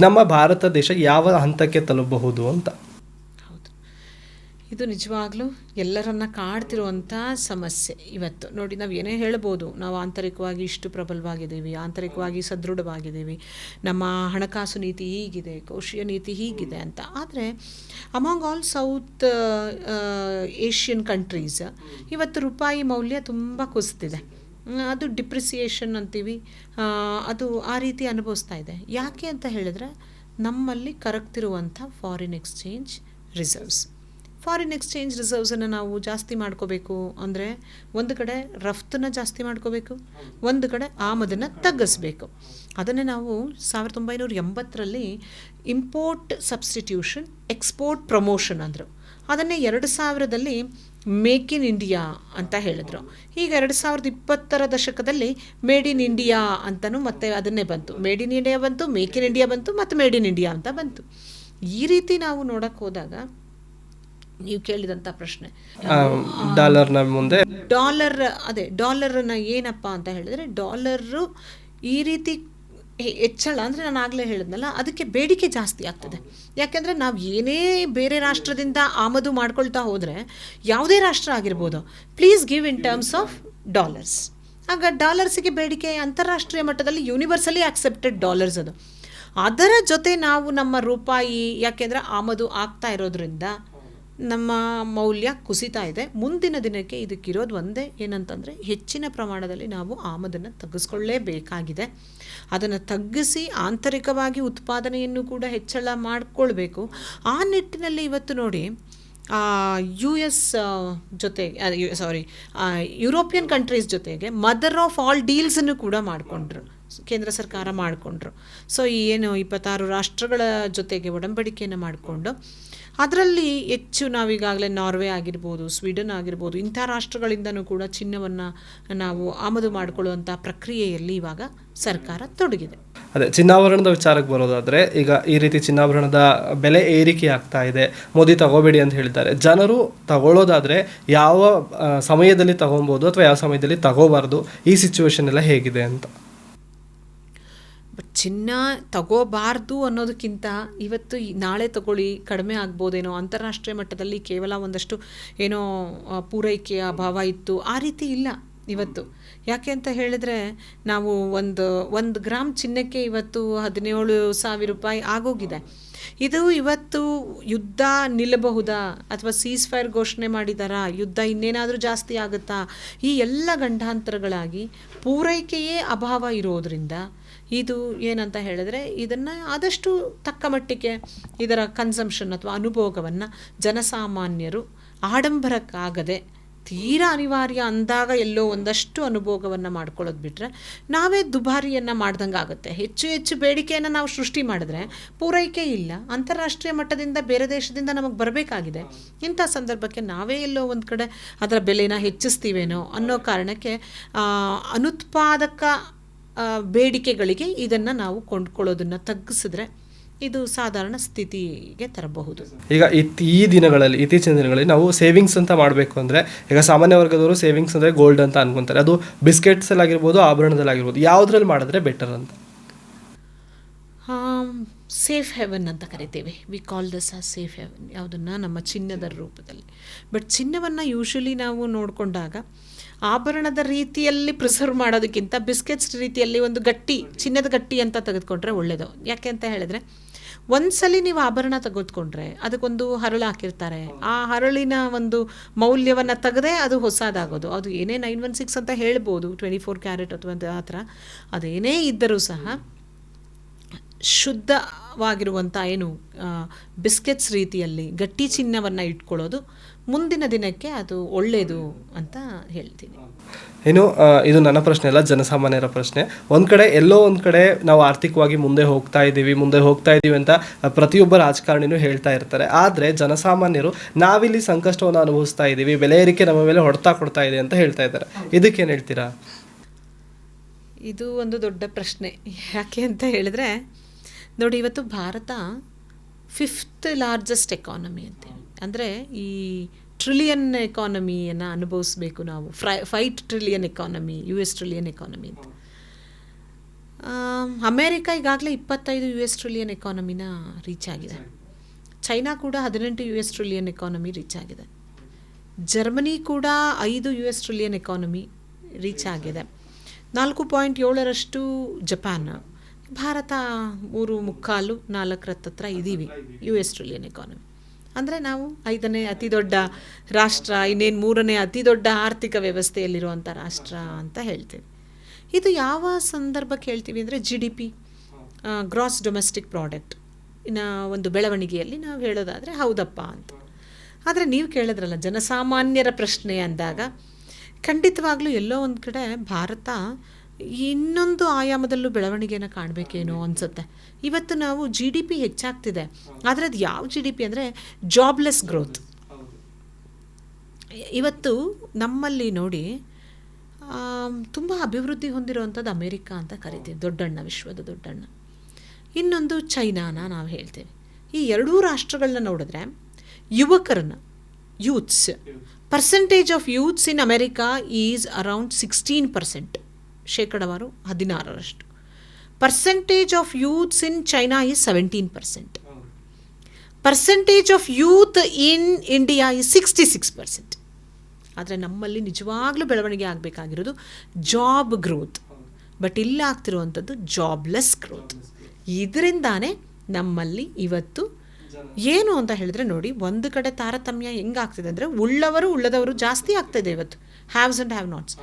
ನಮ್ಮ ಭಾರತ ದೇಶ ಯಾವ ಹಂತಕ್ಕೆ ತಲುಪಬಹುದು ಅಂತ. ಇದು ನಿಜವಾಗ್ಲೂ ಎಲ್ಲರನ್ನ ಕಾಡ್ತಿರುವಂಥ ಸಮಸ್ಯೆ. ಇವತ್ತು ನೋಡಿ, ನಾವು ಏನೇ ಹೇಳ್ಬೋದು, ನಾವು ಆಂತರಿಕವಾಗಿ ಇಷ್ಟು ಪ್ರಬಲವಾಗಿದ್ದೀವಿ, ಆಂತರಿಕವಾಗಿ ಸದೃಢವಾಗಿದ್ದೀವಿ, ನಮ್ಮ ಹಣಕಾಸು ನೀತಿ ಹೀಗಿದೆ, ಕೋಶೀಯ ನೀತಿ ಹೀಗಿದೆ ಅಂತ. ಆದರೆ among all south Asian countries ಇವತ್ತು ರೂಪಾಯಿ ಮೌಲ್ಯ ತುಂಬ ಕುಸಿತಿದೆ. ಅದು ಡಿಪ್ರಿಸಿಯೇಷನ್ ಅಂತೀವಿ, ಅದು ಆ ರೀತಿ ಅನುಭವಿಸ್ತಾ ಇದೆ. ಯಾಕೆ ಅಂತ ಹೇಳಿದ್ರೆ ನಮ್ಮಲ್ಲಿ ಕರಗ್ತಿರುವಂಥ ಫಾರಿನ್ ಎಕ್ಸ್ಚೇಂಜ್ ರಿಸರ್ವ್ಸನ್ನು ನಾವು ಜಾಸ್ತಿ ಮಾಡ್ಕೋಬೇಕು ಅಂದರೆ ಒಂದು ಕಡೆ ರಫ್ತನ್ನು ಜಾಸ್ತಿ ಮಾಡ್ಕೋಬೇಕು, ಒಂದು ಕಡೆ ಆಮದನ್ನು ತಗ್ಗಿಸ್ಬೇಕು. ಅದನ್ನೇ ನಾವು 1980ರಲ್ಲಿ ಇಂಪೋರ್ಟ್ ಸಬ್ಸ್ಟಿಟ್ಯೂಷನ್ ಎಕ್ಸ್ಪೋರ್ಟ್ ಪ್ರಮೋಷನ್ ಅಂದರು. ಅದನ್ನೇ 2000ದಲ್ಲಿ ಮೇಕ್ ಇನ್ ಇಂಡಿಯಾ ಅಂತ ಹೇಳಿದ್ರು. ಈಗ 2020ರ ದಶಕದಲ್ಲಿ ಮೇಡ್ ಇನ್ ಇಂಡಿಯಾ ಅಂತಲೂ ಮತ್ತೆ ಅದನ್ನೇ ಬಂತು. ಮೇಡ್ ಇನ್ ಇಂಡಿಯಾ ಬಂತು, ಮೇಕ್ ಇನ್ ಇಂಡಿಯಾ ಬಂತು, ಮತ್ತು ಮೇಡ್ ಇನ್ ಇಂಡಿಯಾ ಅಂತ ಬಂತು. ಈ ರೀತಿ ನಾವು ನೋಡೋಕ್ಕೆ ಹೋದಾಗ ನೀವು ಕೇಳಿದಂಥ ಪ್ರಶ್ನೆ, ಡಾಲರ್ನ ಮುಂದೆ ಡಾಲರ್ನ ಏನಪ್ಪ ಅಂತ ಹೇಳಿದ್ರೆ, ಡಾಲರು ಈ ರೀತಿ ಹೆಚ್ಚಳ ಅಂದರೆ ನಾನು ಆಗಲೇ ಹೇಳಿದ್ನಲ್ಲ, ಅದಕ್ಕೆ ಬೇಡಿಕೆ ಜಾಸ್ತಿ ಆಗ್ತದೆ. ಯಾಕೆಂದರೆ ನಾವು ಏನೇ ಬೇರೆ ರಾಷ್ಟ್ರದಿಂದ ಆಮದು ಮಾಡ್ಕೊಳ್ತಾ ಹೋದರೆ, ಯಾವುದೇ ರಾಷ್ಟ್ರ ಆಗಿರ್ಬೋದು, please give in terms of dollars. ಆಗ ಡಾಲರ್ಸಿಗೆ ಬೇಡಿಕೆ ಅಂತಾರಾಷ್ಟ್ರೀಯ ಮಟ್ಟದಲ್ಲಿ ಯೂನಿವರ್ಸಲಿ ಆಕ್ಸೆಪ್ಟೆಡ್ ಡಾಲರ್ಸ್ ಅದು. ಅದರ ಜೊತೆ ನಾವು ನಮ್ಮ ರೂಪಾಯಿ ಯಾಕೆಂದರೆ ಆಮದು ಆಗ್ತಾ ಇರೋದ್ರಿಂದ ನಮ್ಮ ಮೌಲ್ಯ ಕುಸಿತಾ ಇದೆ. ಮುಂದಿನ ದಿನಕ್ಕೆ ಇದಕ್ಕಿರೋದು ಒಂದೇ ಏನಂತಂದರೆ, ಹೆಚ್ಚಿನ ಪ್ರಮಾಣದಲ್ಲಿ ನಾವು ಆಮದನ್ನು ತಗ್ಗಿಸ್ಕೊಳ್ಳೇಬೇಕಾಗಿದೆ. ಅದನ್ನು ತಗ್ಗಿಸಿ ಆಂತರಿಕವಾಗಿ ಉತ್ಪಾದನೆಯನ್ನು ಕೂಡ ಹೆಚ್ಚಳ ಮಾಡಿಕೊಳ್ಬೇಕು. ಆ ನಿಟ್ಟಿನಲ್ಲಿ ಇವತ್ತು ನೋಡಿ, US ಯುರೋಪಿಯನ್ ಕಂಟ್ರೀಸ್ ಜೊತೆಗೆ ಮದರ್ ಆಫ್ ಆಲ್ ಡೀಲ್ಸನ್ನು ಕೂಡ ಮಾಡಿಕೊಂಡ್ರು, ಕೇಂದ್ರ ಸರ್ಕಾರ ಮಾಡಿಕೊಂಡ್ರು. ಸೊ ಏನು 26 ರಾಷ್ಟ್ರಗಳ ಜೊತೆಗೆ ಒಡಂಬಡಿಕೆಯನ್ನು ಮಾಡಿಕೊಂಡು ಅದರಲ್ಲಿ ಹೆಚ್ಚು ನಾವೀಗಾಗಲೇ ನಾರ್ವೆ ಆಗಿರ್ಬೋದು, ಸ್ವೀಡನ್ ಆಗಿರ್ಬೋದು, ಇಂಥ ರಾಷ್ಟ್ರಗಳಿಂದನೂ ಕೂಡ ಚಿನ್ನವನ್ನು ನಾವು ಆಮದು ಮಾಡಿಕೊಳ್ಳುವಂಥ ಪ್ರಕ್ರಿಯೆಯಲ್ಲಿ ಇವಾಗ ಸರ್ಕಾರ ತೊಡಗಿದೆ. ಅದೇ ಚಿನ್ನಾಭರಣದ ವಿಚಾರಕ್ಕೆ ಬರೋದಾದರೆ, ಈಗ ಈ ರೀತಿ ಚಿನ್ನಾಭರಣದ ಬೆಲೆ ಏರಿಕೆ ಆಗ್ತಾ ಇದೆ, ಮೋದಿ ತಗೋಬೇಡಿ ಅಂತ ಹೇಳ್ತಾರೆ. ಜನರು ತಗೊಳ್ಳೋದಾದರೆ ಯಾವ ಸಮಯದಲ್ಲಿ ತಗೊಬೋದು ಅಥವಾ ಯಾವ ಸಮಯದಲ್ಲಿ ತಗೋಬಾರ್ದು, ಈ ಸಿಚುವೇಶನ್ ಎಲ್ಲ ಹೇಗಿದೆ ಅಂತ? ಬಟ್ ಚಿನ್ನ ತಗೋಬಾರ್ದು ಅನ್ನೋದಕ್ಕಿಂತ ಇವತ್ತು ನಾಳೆ ತಗೊಳ್ಳಿ ಕಡಿಮೆ ಆಗ್ಬೋದೇನೋ, ಅಂತಾರಾಷ್ಟ್ರೀಯ ಮಟ್ಟದಲ್ಲಿ ಕೇವಲ ಒಂದಷ್ಟು ಏನೋ ಪೂರೈಕೆಯ ಅಭಾವ ಇತ್ತು, ಆ ರೀತಿ ಇಲ್ಲ ಇವತ್ತು. ಯಾಕೆ ಅಂತ ಹೇಳಿದ್ರೆ ನಾವು ಒಂದು ಗ್ರಾಮ್ ಚಿನ್ನಕ್ಕೆ ಇವತ್ತು 17,000 ರೂಪಾಯಿ ಆಗೋಗಿದೆ. ಇದು ಇವತ್ತು ಯುದ್ಧ ನಿಲ್ಲಬಹುದಾ ಅಥವಾ ಸೀಸ್ಫೈರ್ ಘೋಷಣೆ ಮಾಡಿದಾರಾ, ಯುದ್ಧ ಇನ್ನೇನಾದರೂ ಜಾಸ್ತಿ ಆಗುತ್ತಾ, ಈ ಎಲ್ಲ ಗಂಡಾಂತರಗಳಾಗಿ ಪೂರೈಕೆಯೇ ಅಭಾವ ಇರೋದರಿಂದ ಇದು ಏನಂತ ಹೇಳಿದ್ರೆ ಇದನ್ನು ಆದಷ್ಟು ತಕ್ಕ ಮಟ್ಟಿಗೆ ಇದರ ಕನ್ಸಂಪ್ಷನ್ ಅಥವಾ ಅನುಭೋಗವನ್ನು ಜನಸಾಮಾನ್ಯರು ಆಡಂಬರಕ್ಕಾಗದೆ ತೀರಾ ಅನಿವಾರ್ಯ ಅಂದಾಗ ಎಲ್ಲೋ ಒಂದಷ್ಟು ಅನುಭೋಗವನ್ನು ಮಾಡ್ಕೊಳ್ಳೋದು ಬಿಟ್ಟರೆ ನಾವೇ ದುಬಾರಿಯನ್ನು ಮಾಡ್ದಂಗೆ ಆಗುತ್ತೆ. ಹೆಚ್ಚು ಹೆಚ್ಚು ಬೇಡಿಕೆಯನ್ನು ನಾವು ಸೃಷ್ಟಿ ಮಾಡಿದ್ರೆ ಪೂರೈಕೆ ಇಲ್ಲ, ಅಂತಾರಾಷ್ಟ್ರೀಯ ಮಟ್ಟದಿಂದ ಬೇರೆ ದೇಶದಿಂದ ನಮಗೆ ಬರಬೇಕಾಗಿದೆ. ಇಂಥ ಸಂದರ್ಭಕ್ಕೆ ನಾವೇ ಎಲ್ಲೋ ಒಂದು ಕಡೆ ಅದರ ಬೆಲೆನ ಹೆಚ್ಚಿಸ್ತೀವೇನೋ ಅನ್ನೋ ಕಾರಣಕ್ಕೆ ಅನುತ್ಪಾದಕ ಬೇಡಿಕೆಗಳಿಗೆ ಇದನ್ನು ನಾವು ಕೊಂಡ್ಕೊಳ್ಳೋದನ್ನು ತಗ್ಗಿಸಿದ್ರೆ ಇದು ಸಾಧಾರಣ ಸ್ಥಿತಿಗೆ ತರಬಹುದು. ಈಗ ಇತ್ತೀಚಿನ ದಿನಗಳಲ್ಲಿ ನಾವು ಸೇವಿಂಗ್ಸ್ ಅಂತ ಮಾಡಬೇಕು ಅಂದರೆ, ಈಗ ಸಾಮಾನ್ಯ ವರ್ಗದವರು ಸೇವಿಂಗ್ಸ್ ಅಂದರೆ ಗೋಲ್ಡ್ ಅಂತ ಅನ್ಕೊಂತಾರೆ. ಅದು ಬಿಸ್ಕೆಟ್ಸಲ್ಲಿ ಆಗಿರ್ಬೋದು, ಆಭರಣದಲ್ಲಿ ಆಗಿರ್ಬೋದು, ಯಾವುದ್ರಲ್ಲಿ ಮಾಡಿದ್ರೆ ಬೆಟರ್ ಅಂತ? ಸೇಫ್ ಹೆವನ್ ಅಂತ ಕರಿತೇವೆ. ವಿ ಕಾಲ್ ದಿಸ್ ಆ ಸೇಫ್ ಹೆವನ್, ಯಾವುದನ್ನು ನಮ್ಮ ಚಿನ್ನದ ರೂಪದಲ್ಲಿ. ಬಟ್ ಚಿನ್ನವನ್ನು ಯೂಶ್ವಲಿ ನಾವು ನೋಡಿಕೊಂಡಾಗ ಆಭರಣದ ರೀತಿಯಲ್ಲಿ ಪ್ರಿಸರ್ವ್ ಮಾಡೋದಕ್ಕಿಂತ ಬಿಸ್ಕೆಟ್ಸ್ ರೀತಿಯಲ್ಲಿ ಒಂದು ಚಿನ್ನದ ಗಟ್ಟಿ ಅಂತ ತೆಗೆದುಕೊಂಡ್ರೆ ಒಳ್ಳೆಯದು. ಯಾಕೆ ಅಂತ ಹೇಳಿದ್ರೆ ಒಂದ್ಸಲಿ ನೀವು ಆಭರಣ ತೆಗೆದುಕೊಂಡ್ರೆ ಅದಕ್ಕೊಂದು ಹರಳು ಹಾಕಿರ್ತಾರೆ, ಆ ಹರಳಿನ ಒಂದು ಮೌಲ್ಯವನ್ನು ತೆಗೆದೇ ಅದು ಹೊಸದಾಗೋದು. ಅದು ಏನೇ 916 ಅಂತ ಹೇಳ್ಬೋದು, 24 ಕ್ಯಾರೆಟ್ ಅಥವಾ ಆ ಥರ ಅದೇನೇ ಇದ್ದರೂ ಸಹ ಶುದ್ಧವಾಗಿರುವಂಥ ಏನು ಬಿಸ್ಕೆಟ್ಸ್ ರೀತಿಯಲ್ಲಿ ಗಟ್ಟಿ ಚಿನ್ನವನ್ನು ಇಟ್ಕೊಳ್ಳೋದು ಮುಂದಿನ ದಿನಕ್ಕೆ ಅದು ಒಳ್ಳೆಯದು ಅಂತ ಹೇಳ್ತೀನಿ. ಇನ್ನು ಇದು ನನ್ನ ಪ್ರಶ್ನೆ ಅಲ್ಲ, ಜನಸಾಮಾನ್ಯರ ಪ್ರಶ್ನೆ. ಎಲ್ಲೋ ಒಂದು ಕಡೆ ನಾವು ಆರ್ಥಿಕವಾಗಿ ಮುಂದೆ ಹೋಗ್ತಾ ಇದ್ದೀವಿ ಅಂತ ಪ್ರತಿಯೊಬ್ಬ ರಾಜಕಾರಣಿನೂ ಹೇಳ್ತಾ ಇರ್ತಾರೆ. ಆದರೆ ಜನಸಾಮಾನ್ಯರು ನಾವಿಲ್ಲಿ ಸಂಕಷ್ಟವನ್ನು ಅನುಭವಿಸ್ತಾ ಇದ್ದೀವಿ, ಬೆಲೆ ಏರಿಕೆ ನಮ್ಮ ಮೇಲೆ ಹೊಡೆತ ಕೊಡ್ತಾ ಇದೆ ಅಂತ ಹೇಳ್ತಾ ಇದ್ದಾರೆ. ಇದಕ್ಕೇನು ಹೇಳ್ತೀರಾ? ಇದು ಒಂದು ದೊಡ್ಡ ಪ್ರಶ್ನೆ. ಯಾಕೆ ಅಂತ ಹೇಳಿದ್ರೆ ನೋಡಿ, ಇವತ್ತು ಭಾರತ 5th ಲಾರ್ಜೆಸ್ಟ್ ಎಕಾನಮಿ ಅಂತೇಳಿ, ಅಂದರೆ ಈ ಟ್ರಿಲಿಯನ್ ಎಕಾನಮಿಯನ್ನು ಅನುಭವಿಸ್ಬೇಕು ನಾವು. 5 trillion economy, US trillion economy ಅಂತ. ಅಮೇರಿಕಾ ಈಗಾಗಲೇ 25 US ಟ್ರಿಲಿಯನ್ ಎಕಾನಮಿನ ರೀಚ್ ಆಗಿದೆ. ಚೈನಾ ಕೂಡ 18 US ಟ್ರಿಲಿಯನ್ ಎಕಾನಮಿ ರೀಚ್ ಆಗಿದೆ. ಜರ್ಮನಿ ಕೂಡ 5 US ಟ್ರಿಲಿಯನ್ ಎಕಾನಮಿ ರೀಚ್ ಆಗಿದೆ. 4.7 ಜಪಾನ್. ಭಾರತ 3.25-4 ಹತ್ರ ಇದ್ದೀವಿ US ಟ್ರಿಲಿಯನ್ ಎಕಾನಮಿ. ಅಂದರೆ ನಾವು 5ನೇ ಅತಿ ದೊಡ್ಡ ರಾಷ್ಟ್ರ, ಇನ್ನೇನು 3ನೇ ಅತಿ ದೊಡ್ಡ ಆರ್ಥಿಕ ವ್ಯವಸ್ಥೆಯಲ್ಲಿರುವಂಥ ರಾಷ್ಟ್ರ ಅಂತ ಹೇಳ್ತೀವಿ. ಇದು ಯಾವ ಸಂದರ್ಭಕ್ಕೆ ಹೇಳ್ತೀವಿ ಅಂದರೆ GDP, ಗ್ರಾಸ್ ಡೊಮೆಸ್ಟಿಕ್ ಪ್ರಾಡಕ್ಟ್ ಒಂದು ಬೆಳವಣಿಗೆಯಲ್ಲಿ ನಾವು ಹೇಳೋದಾದರೆ ಹೌದಪ್ಪ ಅಂತ. ಆದರೆ ನೀವು ಕೇಳಿದ್ರಲ್ಲ ಜನಸಾಮಾನ್ಯರ ಪ್ರಶ್ನೆ ಅಂದಾಗ ಖಂಡಿತವಾಗ್ಲೂ ಎಲ್ಲೋ ಒಂದು ಕಡೆ ಭಾರತ ಇನ್ನೊಂದು ಆಯಾಮದಲ್ಲೂ ಬೆಳವಣಿಗೆಯನ್ನು ಕಾಣಬೇಕೇನೋ ಅನಿಸುತ್ತೆ. ಇವತ್ತು ನಾವು GDP ಹೆಚ್ಚಾಗ್ತಿದೆ, ಆದರೆ ಅದು ಯಾವ GDP ಅಂದರೆ ಜಾಬ್ಲೆಸ್ ಗ್ರೋತ್. ಇವತ್ತು ನಮ್ಮಲ್ಲಿ ನೋಡಿ ತುಂಬ ಅಭಿವೃದ್ಧಿ ಹೊಂದಿರುವಂಥದ್ದು ಅಮೇರಿಕಾ ಅಂತ ಕರಿತೀವಿ, ದೊಡ್ಡಣ್ಣ, ವಿಶ್ವದ ದೊಡ್ಡಣ್ಣ. ಇನ್ನೊಂದು ಚೈನಾನ ನಾವು ಹೇಳ್ತೇವೆ. ಈ ಎರಡೂ ರಾಷ್ಟ್ರಗಳನ್ನ ನೋಡಿದ್ರೆ youths percentage of youths in America is around 16%, ಶೇಕಡವಾರು 16%. Percentage of youths in China is 17%. Percentage of youth in India is 66%. ಆದರೆ ನಮ್ಮಲ್ಲಿ ನಿಜವಾಗ್ಲೂ ಬೆಳವಣಿಗೆ ಆಗಬೇಕಾಗಿರೋದು ಜಾಬ್ ಗ್ರೋತ್. ಬಟ್ ಇಲ್ಲ ಆಗ್ತಿರುವಂಥದ್ದು ಜಾಬ್ಲೆಸ್ ಗ್ರೋತ್. ಇದರಿಂದಾನೇ ನಮ್ಮಲ್ಲಿ ಇವತ್ತು ಏನು ಅಂತ ಹೇಳಿದ್ರೆ ನೋಡಿ, ಒಂದು ಕಡೆ ತಾರತಮ್ಯ ಹೆಂಗಾಗ್ತಿದೆ ಅಂದರೆ ಉಳ್ಳದವರು ಜಾಸ್ತಿ ಆಗ್ತಾಯಿದೆ ಇವತ್ತು, ಹ್ಯಾವ್ಸ್ ಆ್ಯಂಡ್ ಹ್ಯಾವ್ ನಾಟ್ಸ್.